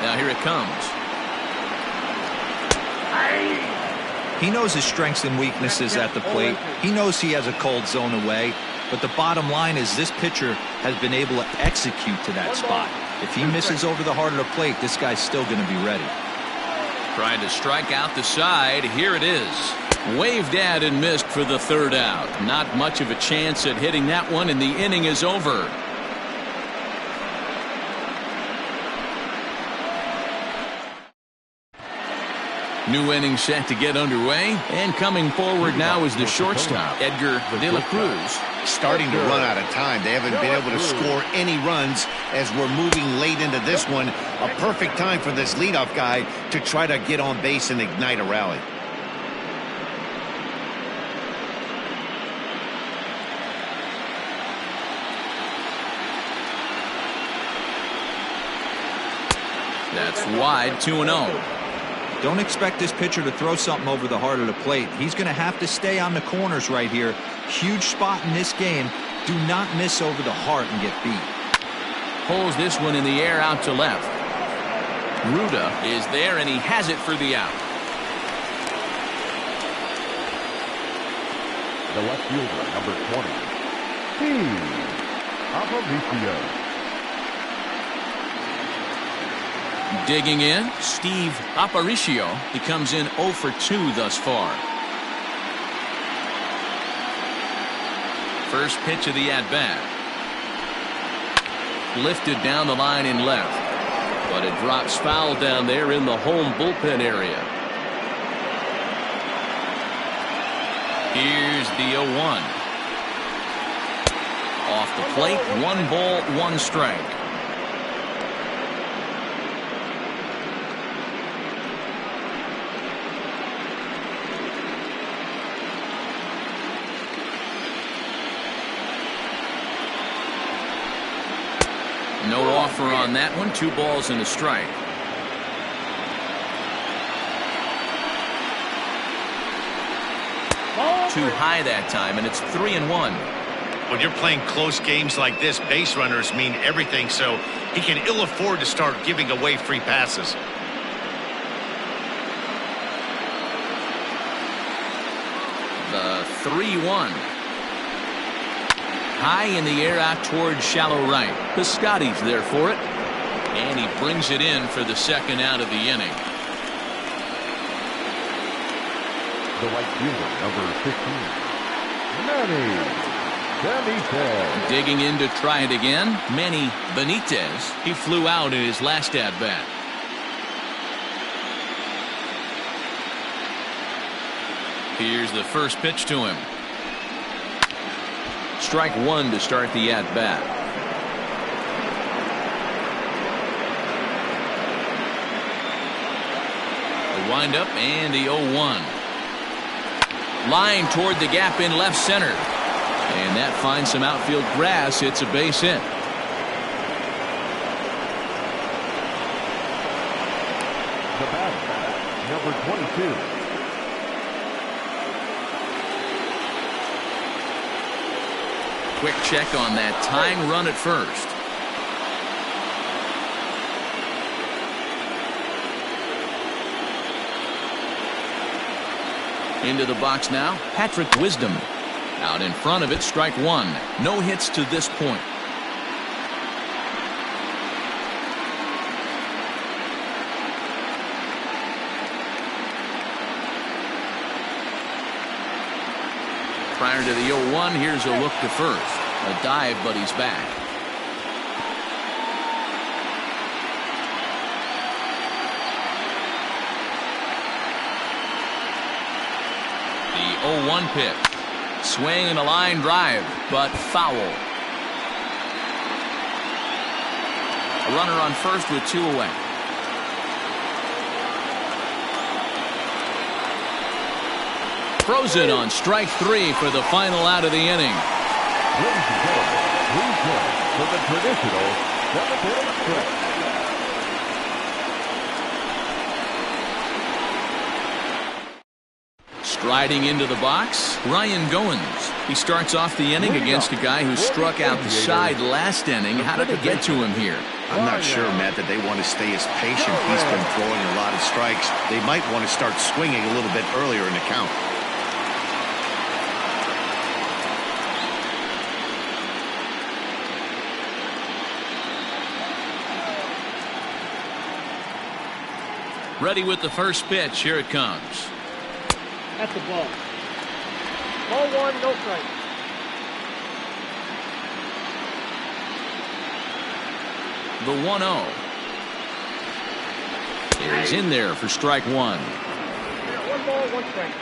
Now here it comes. He knows his strengths and weaknesses at the plate. He knows he has a cold zone away. But the bottom line is this pitcher has been able to execute to that spot. If he misses over the heart of the plate, this guy's still going to be ready. Trying to strike out the side. Here it is. Waved at and missed for the third out. Not much of a chance at hitting that one, and the inning is over. New inning set to get underway, and coming forward now is the shortstop, Edgar De La Cruz. Starting to run out of time. They haven't been able to score any runs as we're moving late into this one. A perfect time for this leadoff guy to try to get on base and ignite a rally. That's wide, 2-0. Don't expect this pitcher to throw something over the heart of the plate. He's going to have to stay on the corners right here. Huge spot in this game. Do not miss over the heart and get beat. Pulls this one in the air out to left. Ruda is there, and he has it for the out. The left fielder, number 20, Aviators. Digging in, Steve Aparicio. He comes in 0 for 2 thus far. First pitch of the at-bat. Lifted down the line in left. But it drops foul down there in the home bullpen area. Here's the 0-1. Off the plate, 1 ball, 1 strike. No offer on that one. 2 balls and a strike. Too high that time, and it's 3-1. When you're playing close games like this, base runners mean everything, so he can ill afford to start giving away free passes. The 3-1. High in the air out towards shallow right. Piscotty's there for it. And he brings it in for the second out of the inning. The right fielder, number 15, Manny Benitez. Digging in to try it again, Manny Benitez. He flew out in his last at-bat. Here's the first pitch to him. Strike 1 to start the at-bat. The windup and the 0-1. Line toward the gap in left center. And that finds some outfield grass. It's a base hit. The batter, number 22. Quick check on that tying run at first. Into the box now, Patrick Wisdom. Out in front of it, strike 1. No hits to this point. Prior to the 0-1, here's a look to first. A dive, but he's back. The 0-1 pitch. Swing and a line drive, but foul. A runner on first with 2 away. Throws it on strike 3 for the final out of the inning. Ladies and gentlemen, please join for the traditional 7th stretch. Striding into the box, Ryan Goins. He starts off the inning against a guy who struck out the side last inning. How did it get to him here? I'm not sure, Matt, that they want to stay as patient. He's been throwing a lot of strikes. They might want to start swinging a little bit earlier in the count. Ready with the first pitch. Here it comes. That's the ball. Ball 1, no strike. The 1-0 is in there for strike 1. 1 ball, 1 strike.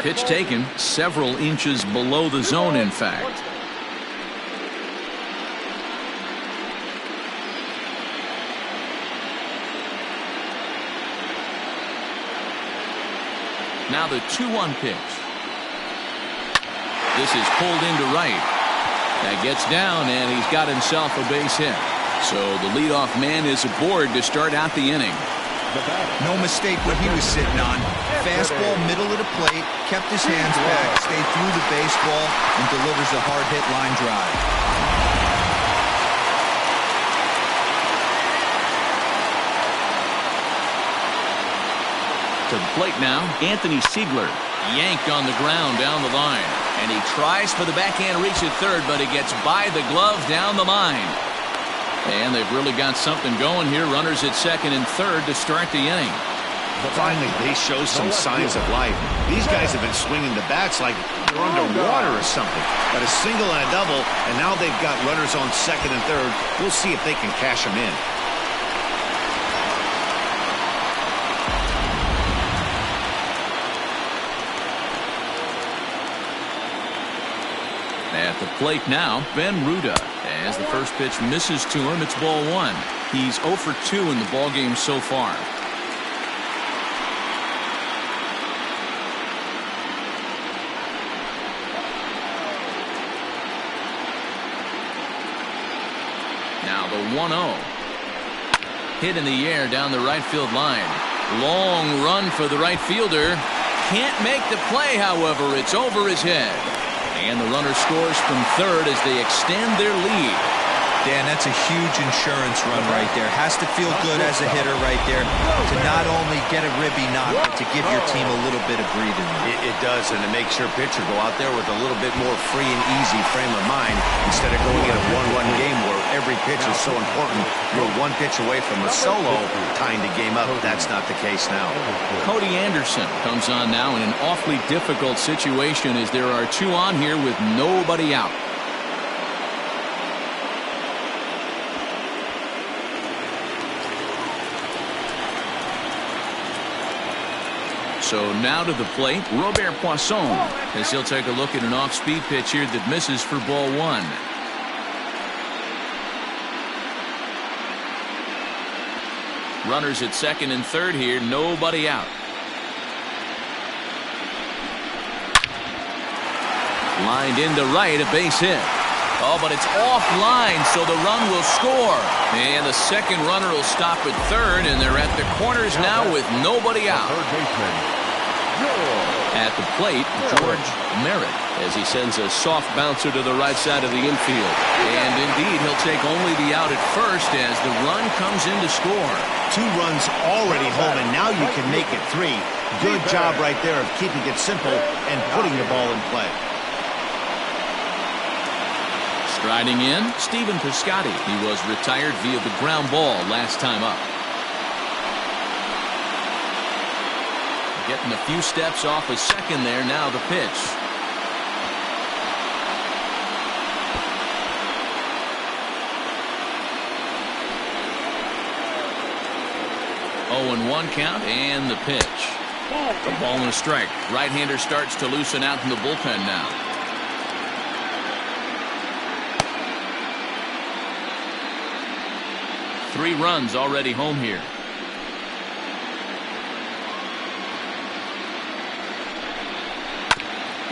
Pitch taken several inches below the zone, in fact. Now the 2-1 pitch. This is pulled into right. That gets down, and he's got himself a base hit. So the leadoff man is aboard to start out the inning. No mistake what he was sitting on. Fastball, middle of the plate, kept his hands back, stayed through the baseball, and delivers a hard-hit line drive. To the plate now, Anthony Siegler. Yanked on the ground down the line. And he tries for the backhand reach at third, but he gets by the glove down the line. And they've really got something going here. Runners at second and third to start the inning. Finally, they show some signs of life. These guys have been swinging the bats like they're underwater or something. Got a single and a double, and now they've got runners on second and third. We'll see if they can cash them in. At the plate now, Ben Ruda. As the first pitch misses to him, it's ball 1. He's 0 for 2 in the ballgame so far. Now the 1-0. Hit in the air down the right field line. Long run for the right fielder. Can't make the play, however. It's over his head. And the runner scores from third as they extend their lead. Dan, that's a huge insurance run right there. Has to feel good as a hitter right there to not only get a ribby knock, but to give your team a little bit of breathing room. It does, and it makes your pitcher go out there with a little bit more free and easy frame of mind instead of going in a 1-1 game where every pitch is so important. You're 1 pitch away from a solo tying the game up. That's not the case now. Cody Anderson comes on now in an awfully difficult situation as there are 2 on here with nobody out. So now to the plate, Robert Poisson, as he'll take a look at an off-speed pitch here that misses for ball 1. Runners at second and third here, nobody out. Lined into right, a base hit. Oh, but it's offline, so the run will score. And the second runner will stop at third, and they're at the corners now with nobody out. At the plate, George Merritt, as he sends a soft bouncer to the right side of the infield. And indeed, he'll take only the out at first as the run comes in to score. 2 runs already home, and now you can make it 3. Good job right there of keeping it simple and putting the ball in play. Striding in, Stephen Piscotty. He was retired via the ground ball last time up. Getting a few steps off a second there. Now the pitch. Oh, and 1 count, and the pitch. A ball and a strike. Right-hander starts to loosen out in the bullpen now. 3 runs already home here.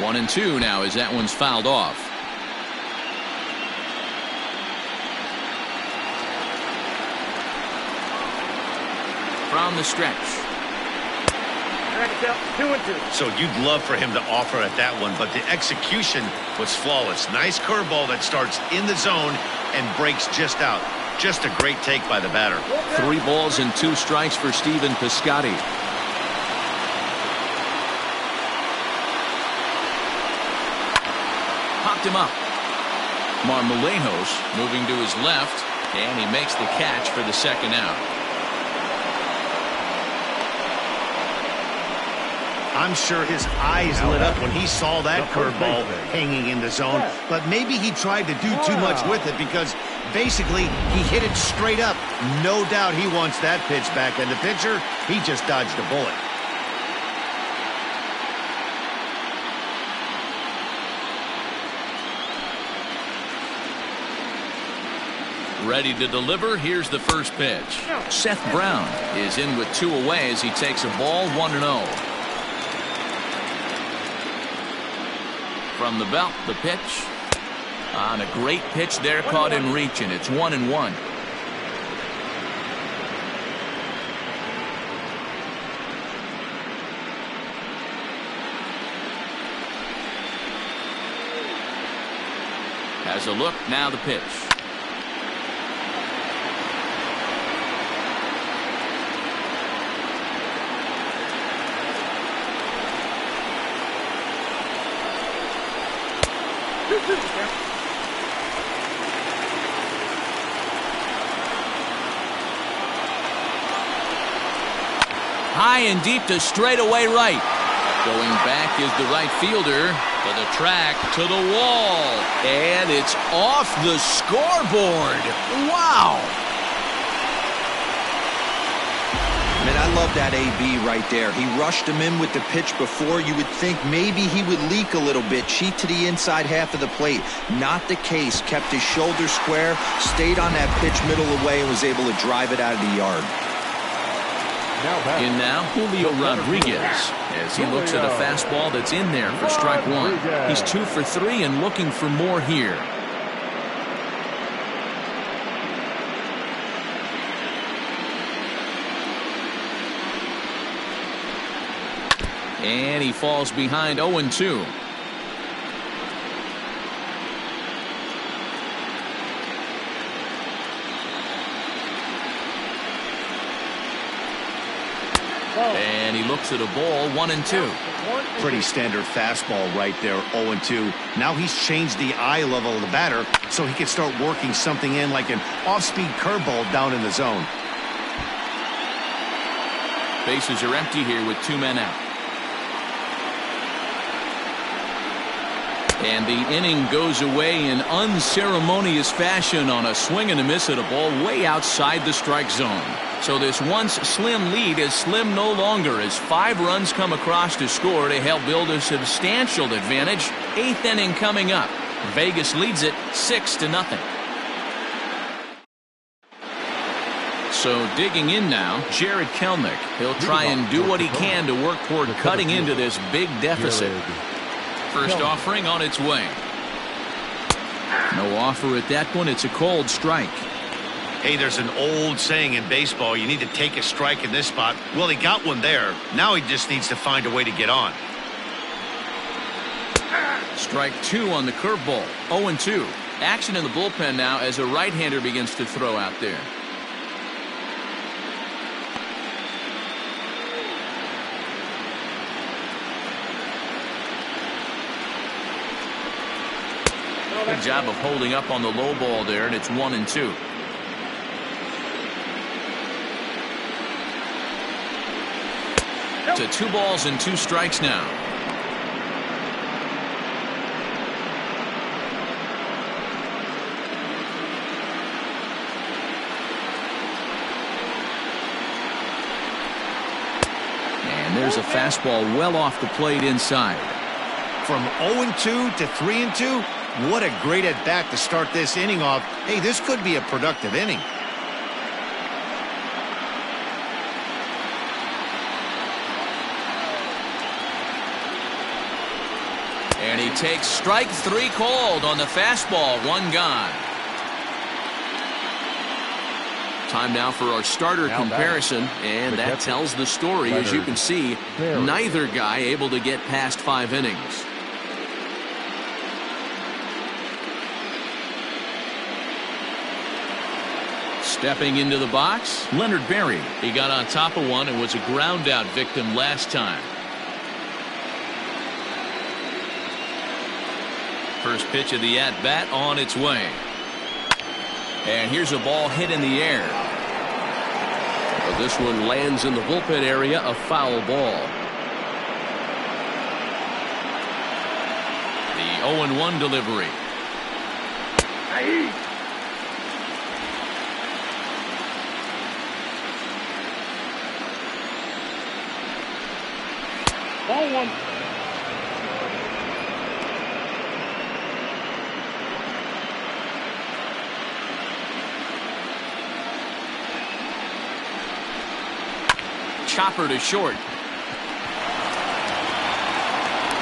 One and two now as that one's fouled off. From the stretch. 2 and 2. So you'd love for him to offer at that one, but the execution was flawless. Nice curveball that starts in the zone and breaks just out. Just a great take by the batter. 3 balls and 2 strikes for Stephen Piscotty. Popped him up. Marmolejos moving to his left, and he makes the catch for the second out. I'm sure his eyes lit up when he saw that curveball hanging in the zone, but maybe he tried to do too much with it because basically he hit it straight up. No doubt he wants that pitch back, and the pitcher, he just dodged a bullet. Ready to deliver. Here's the first pitch. Seth Brown is in with 2 away as he takes a ball 1-0. From the belt, the pitch. On a great pitch there, caught in reach, and it's 1-1. Has a look, now the pitch. High and deep to straightaway right. Going back is the right fielder to the track, to the wall, and it's off the scoreboard. Wow. Man, I love that AB right there. He rushed him in with the pitch before. You would think maybe he would leak a little bit, cheat to the inside half of the plate. Not the case. Kept his shoulder square, stayed on that pitch middle away, and was able to drive it out of the yard. In now, Julio Rodriguez, as he looks at a fastball that's in there for strike 1. He's 2 for 3 and looking for more here. And he falls behind 0-2. And he looks at a ball, 1-2. Pretty standard fastball right there, 0-2. Now he's changed the eye level of the batter so he can start working something in like an off-speed curveball down in the zone. Bases are empty here with 2 men out. And the inning goes away in unceremonious fashion on a swing and a miss at a ball way outside the strike zone. So this once slim lead is slim no longer as 5 runs come across to score to help build a substantial advantage. 8th inning coming up. Vegas leads it 6-0. So digging in now, Jared Kelenic. He'll try and do what he can to work toward cutting into this big deficit. First offering on its way. No offer at that one. It's a cold strike. Hey, there's an old saying in baseball, you need to take a strike in this spot. Well, he got one there. Now he just needs to find a way to get on. Strike 2 on the curveball. 0-2. Action in the bullpen now as a right-hander begins to throw out there. Good job of holding up on the low ball there, and it's 1-2. To 2 balls and 2 strikes now. And there's a fastball well off the plate inside. From 0-2 to 3-2, what a great at-bat to start this inning off. Hey, this could be a productive inning. And he takes strike 3 called on the fastball. 1 gone. Time now for our starter comparison, and that tells the story. As you can see, neither guy able to get past 5 innings. Stepping into the box, Leonard Berry. He got on top of one and was a ground out victim last time. First pitch of the at-bat on its way. And here's a ball hit in the air. Well, this one lands in the bullpen area, a foul ball. The 0-1 delivery. Ball 1. Chopper to short.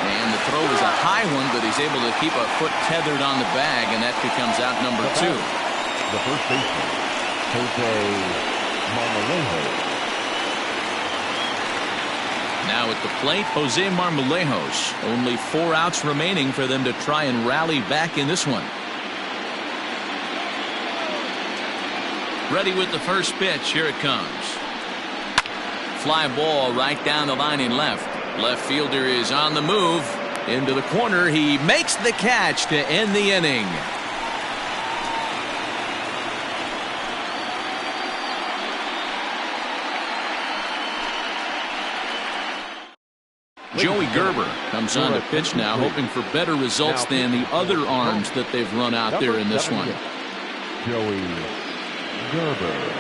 And the throw is a high one, but he's able to keep a foot tethered on the bag, and that becomes out number 2. The first baseman, Jose Marmolejo. Now at the plate, Jose Marmolejos. Only 4 outs remaining for them to try and rally back in this one. Ready with the first pitch. Here it comes. Fly ball right down the line in left. Left fielder is on the move. Into the corner. He makes the catch to end the inning. Joey Gerber comes on to pitch now, hoping for better results than the other arms that they've run out there in this one. Joey Gerber.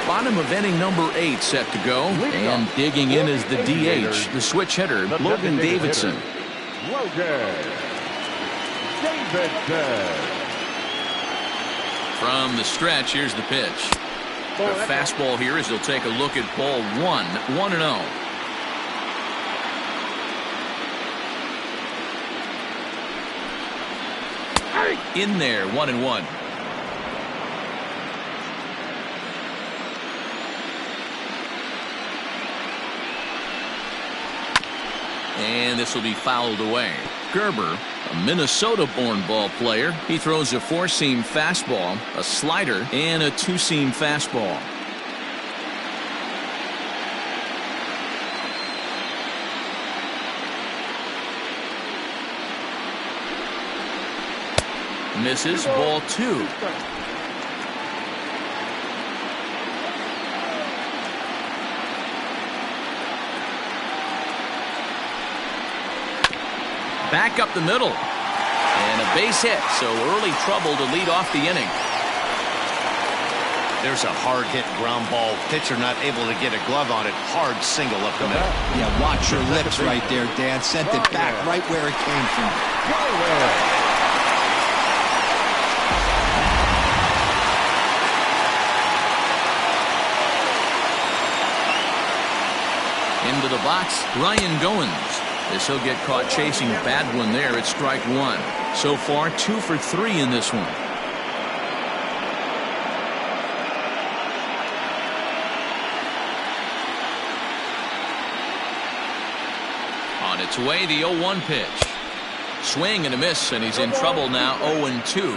Bottom of inning number 8 set to go, and digging in is the DH, the switch hitter, Logan Davidson. Logan Davidson. From the stretch, here's the pitch. The fastball here as he'll take a look at ball 1, 1-0. In there, 1-1. And this will be fouled away. Gerber, a Minnesota-born ball player. He throws a 4-seam fastball, a slider, and a 2-seam fastball. Misses, ball 2. Back up the middle. And a base hit, so early trouble to lead off the inning. There's a hard hit ground ball. Pitcher not able to get a glove on it. Hard single up the middle. Yeah, watch your lips right there, Dan. Sent it back right where it came from. Into the box, Ryan Goins. As he'll get caught chasing a bad one there at strike 1. So far, 2 for 3 in this one. On its way, the 0-1 pitch. Swing and a miss, and he's in trouble now, 0-2.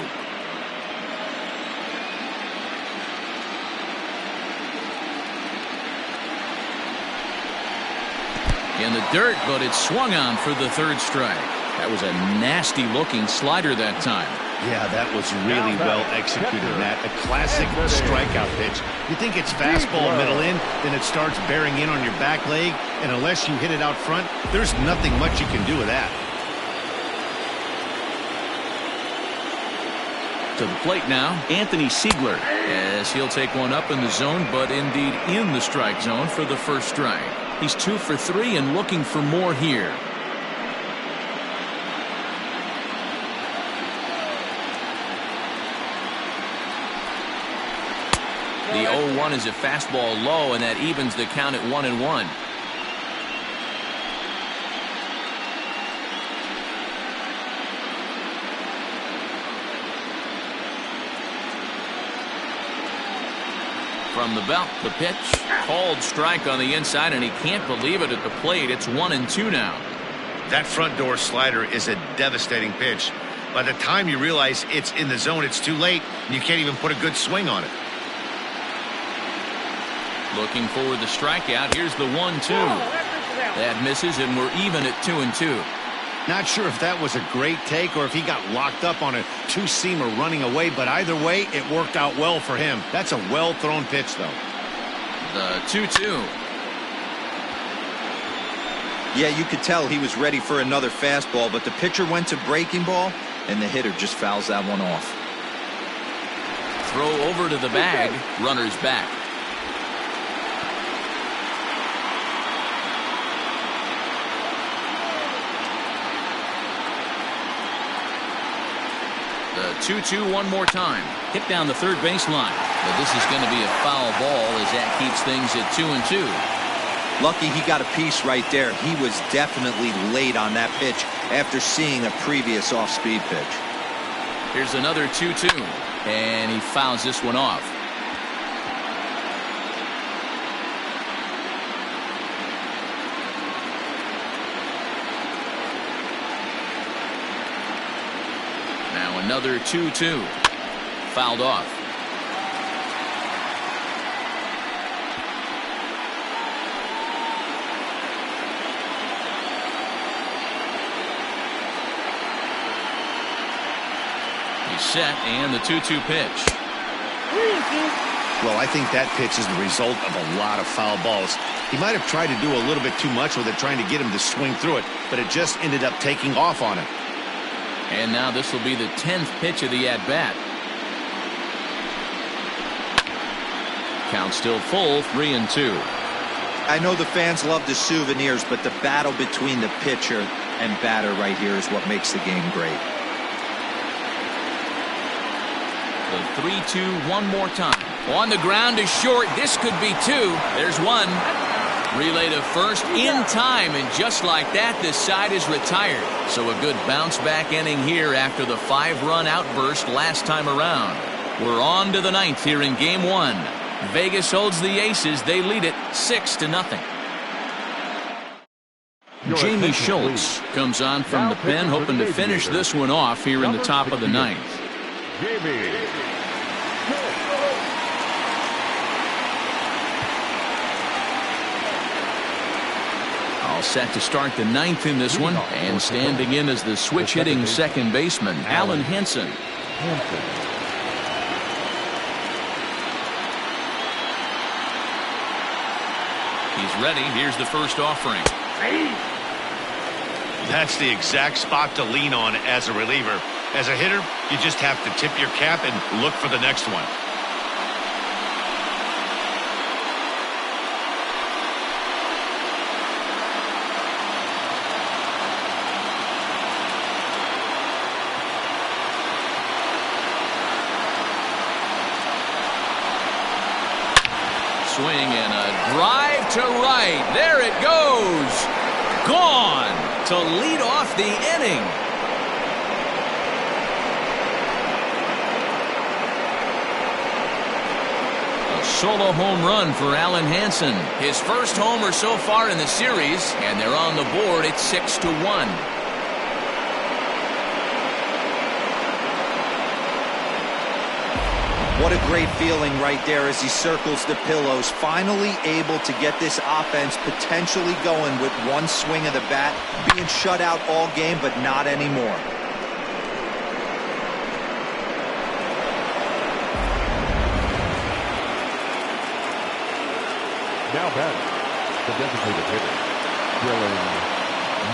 In the dirt, but it's swung on for the 3rd strike. That was a nasty looking slider that time. Yeah, that was really well executed, Matt. A classic strikeout pitch. You think it's fastball middle in, then it starts bearing in on your back leg, and unless you hit it out front, there's nothing much you can do with that. To the plate now, Anthony Siegler, as he'll take one up in the zone, but indeed in the strike zone for the 1st strike. He's 2 for 3 and looking for more here. The 0-1 is a fastball low, and that evens the count at 1-1. From the belt, the pitch. Called strike on the inside, and he can't believe it at the plate. It's 1-2 now. That front door slider is a devastating pitch. By the time you realize it's in the zone, it's too late, and you can't even put a good swing on it. Looking for the strikeout. Here's the 1-2. That misses, and we're even at 2-2. Not sure if that was a great take or if he got locked up on a two-seamer running away, but either way, it worked out well for him. That's a well-thrown pitch, though. The 2-2. Yeah, you could tell he was ready for another fastball, but the pitcher went to breaking ball, and the hitter just fouls that one off. Throw over to the bag. Runner's back. The 2-2 one more time. Hit down the third baseline. But this is going to be a foul ball as that keeps things at 2-2. Lucky he got a piece right there. He was definitely late on that pitch after seeing a previous off-speed pitch. Here's another 2-2. And he fouls this one off. Now another 2-2. Fouled off. He's set, and the 2-2 pitch. Well, I think that pitch is the result of a lot of foul balls. He might have tried to do a little bit too much with it, trying to get him to swing through it, but it just ended up taking off on him. And now this will be the 10th pitch of the at-bat. Count still full, 3-2. I know the fans love the souvenirs, but the battle between the pitcher and batter right here is what makes the game great. The 3-2 one more time. On the ground is short. This could be two. There's one. Relay to first in time, and just like that, this side is retired. So a good bounce-back inning here after the 5-run outburst last time around. We're on to the 9th here in Game 1. Vegas holds the Aces. They lead it 6-0. Jamie Schultz comes on from the pen, hoping to finish this one off here in the top of the 9th. All set to start the 9th in this one, and standing in as the switch-hitting second baseman, Alan Hansen. He's ready. Here's the first offering. That's the exact spot to lean on as a reliever. As a hitter, you just have to tip your cap and look for the next one. Swing and a drive to right. There it goes. Gone to lead off the inning. A solo home run for Alan Hansen. His first homer so far in the series, and they're on the board at 6-1. What a great feeling right there as he circles the pillows. Finally able to get this offense potentially going with one swing of the bat. Being shut out all game, but not anymore. Now batting, the designated hitter, Dylan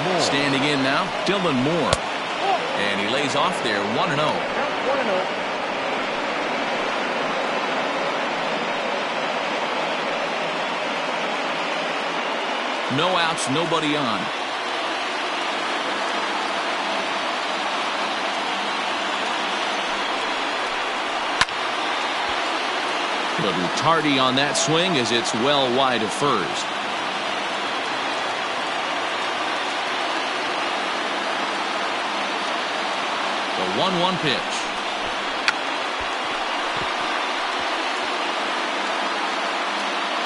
Moore. Standing in now, Dylan Moore. And he lays off there, 1-0. 1-0. No outs, nobody on. Little tardy on that swing as it's well wide of first. The 1-1 pitch.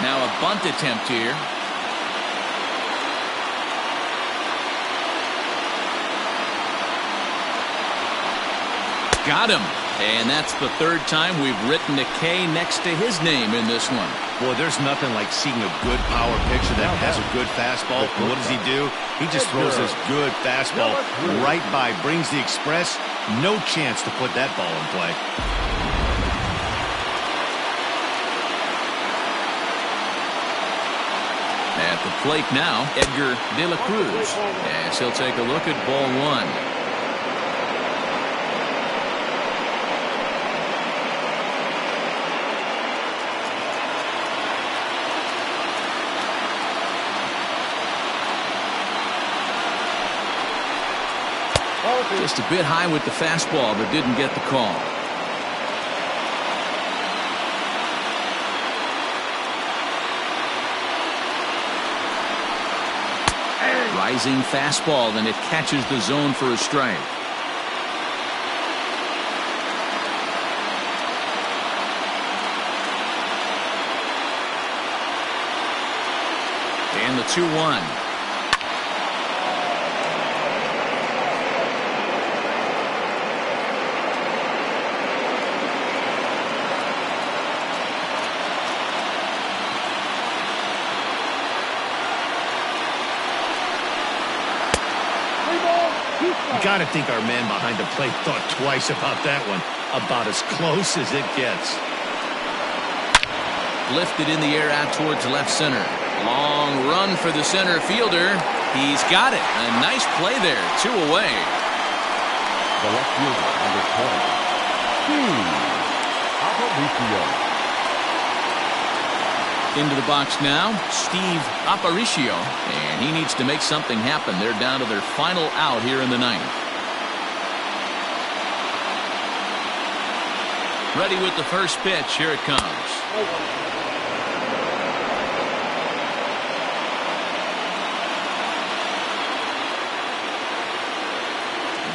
Now a bunt attempt here. Got him. And that's the third time we've written a K next to his name in this one. Boy, there's nothing like seeing a good power pitcher that has a good fastball. And what does he do? He just throws this good fastball right by, brings the express. No chance to put that ball in play. At the plate now, Edgar De La Cruz. As he'll take a look at ball one. Just a bit high with the fastball, but didn't get the call. Rising fastball, and it catches the zone for a strike. And the 2-1. Got to think our man behind the plate thought twice about that one. About as close as it gets. Lifted in the air out towards left center. Long run for the center fielder. He's got it. A nice play there. 2 away. The left fielder, number 20. Aviators. Into the box now, Steve Aparicio, and he needs to make something happen. They're down to their final out here in the ninth. Ready with the first pitch. Here it comes.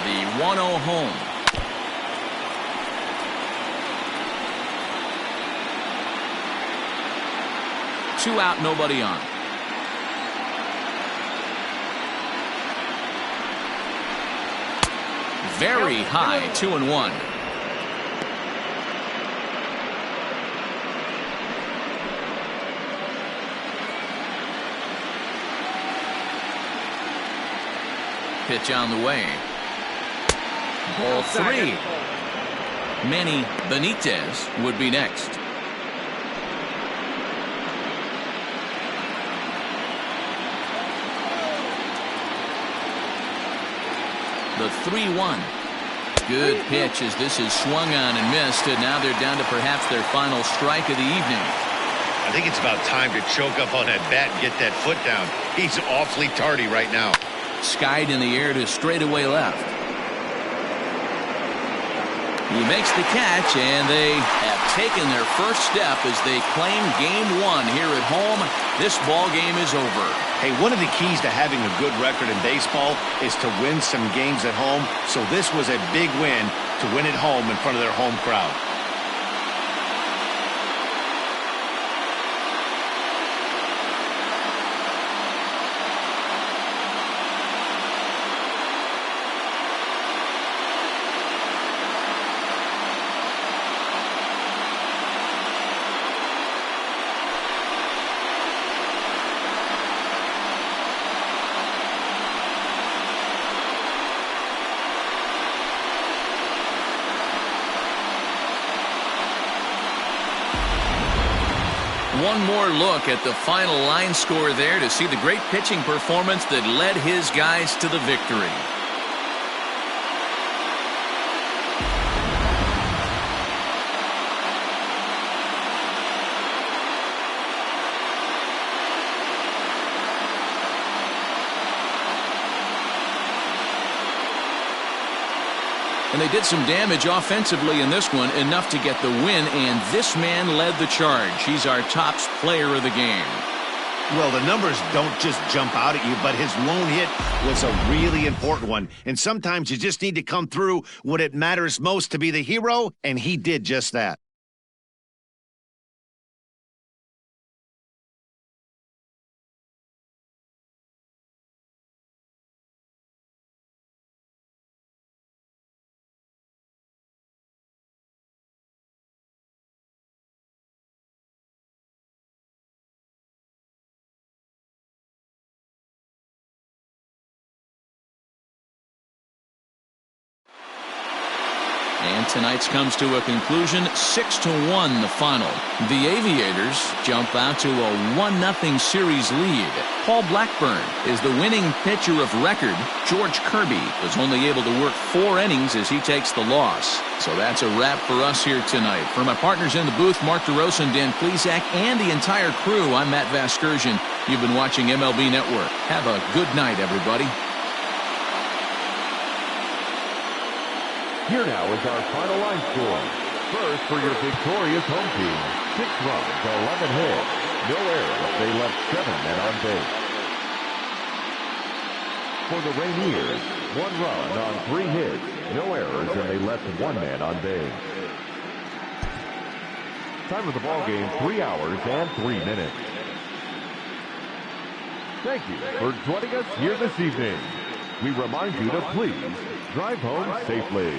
The 1-0 home. Two out, nobody on. Very high, 2-1. Pitch on the way. Ball 3. Manny Benitez would be next. The 3-1. Good pitch as this is swung on and missed, and now they're down to perhaps their final strike of the evening. I think it's about time to choke up on that bat and get that foot down. He's awfully tardy right now. Skied in the air to straightaway left. He makes the catch, and they have taken their first step as they claim game 1 here at home. This ball game is over. Hey, one of the keys to having a good record in baseball is to win some games at home. So this was a big win to win at home in front of their home crowd. One more look at the final line score there to see the great pitching performance that led his guys to the victory. And they did some damage offensively in this one, enough to get the win, and this man led the charge. He's our top player of the game. Well, the numbers don't just jump out at you, but his lone hit was a really important one. And sometimes you just need to come through when it matters most to be the hero, and he did just that. And tonight's comes to a conclusion, 6-1 the final. The Aviators jump out to a 1-0 series lead. Paul Blackburn is the winning pitcher of record. George Kirby was only able to work 4 innings as he takes the loss. So that's a wrap for us here tonight. For my partners in the booth, Mark DeRosa and Dan Plesac, and the entire crew, I'm Matt Vasgersian. You've been watching MLB Network. Have a good night, everybody. Here now is our final line score. First for your victorious home team, 6 runs, 11 hits, no errors. They left 7 men on base. For the Rainiers, 1 run on 3 hits, no errors, and they left 1 man on base. Time of the ball game, 3 hours and 3 minutes. Thank you for joining us here this evening. We remind you to please drive home safely.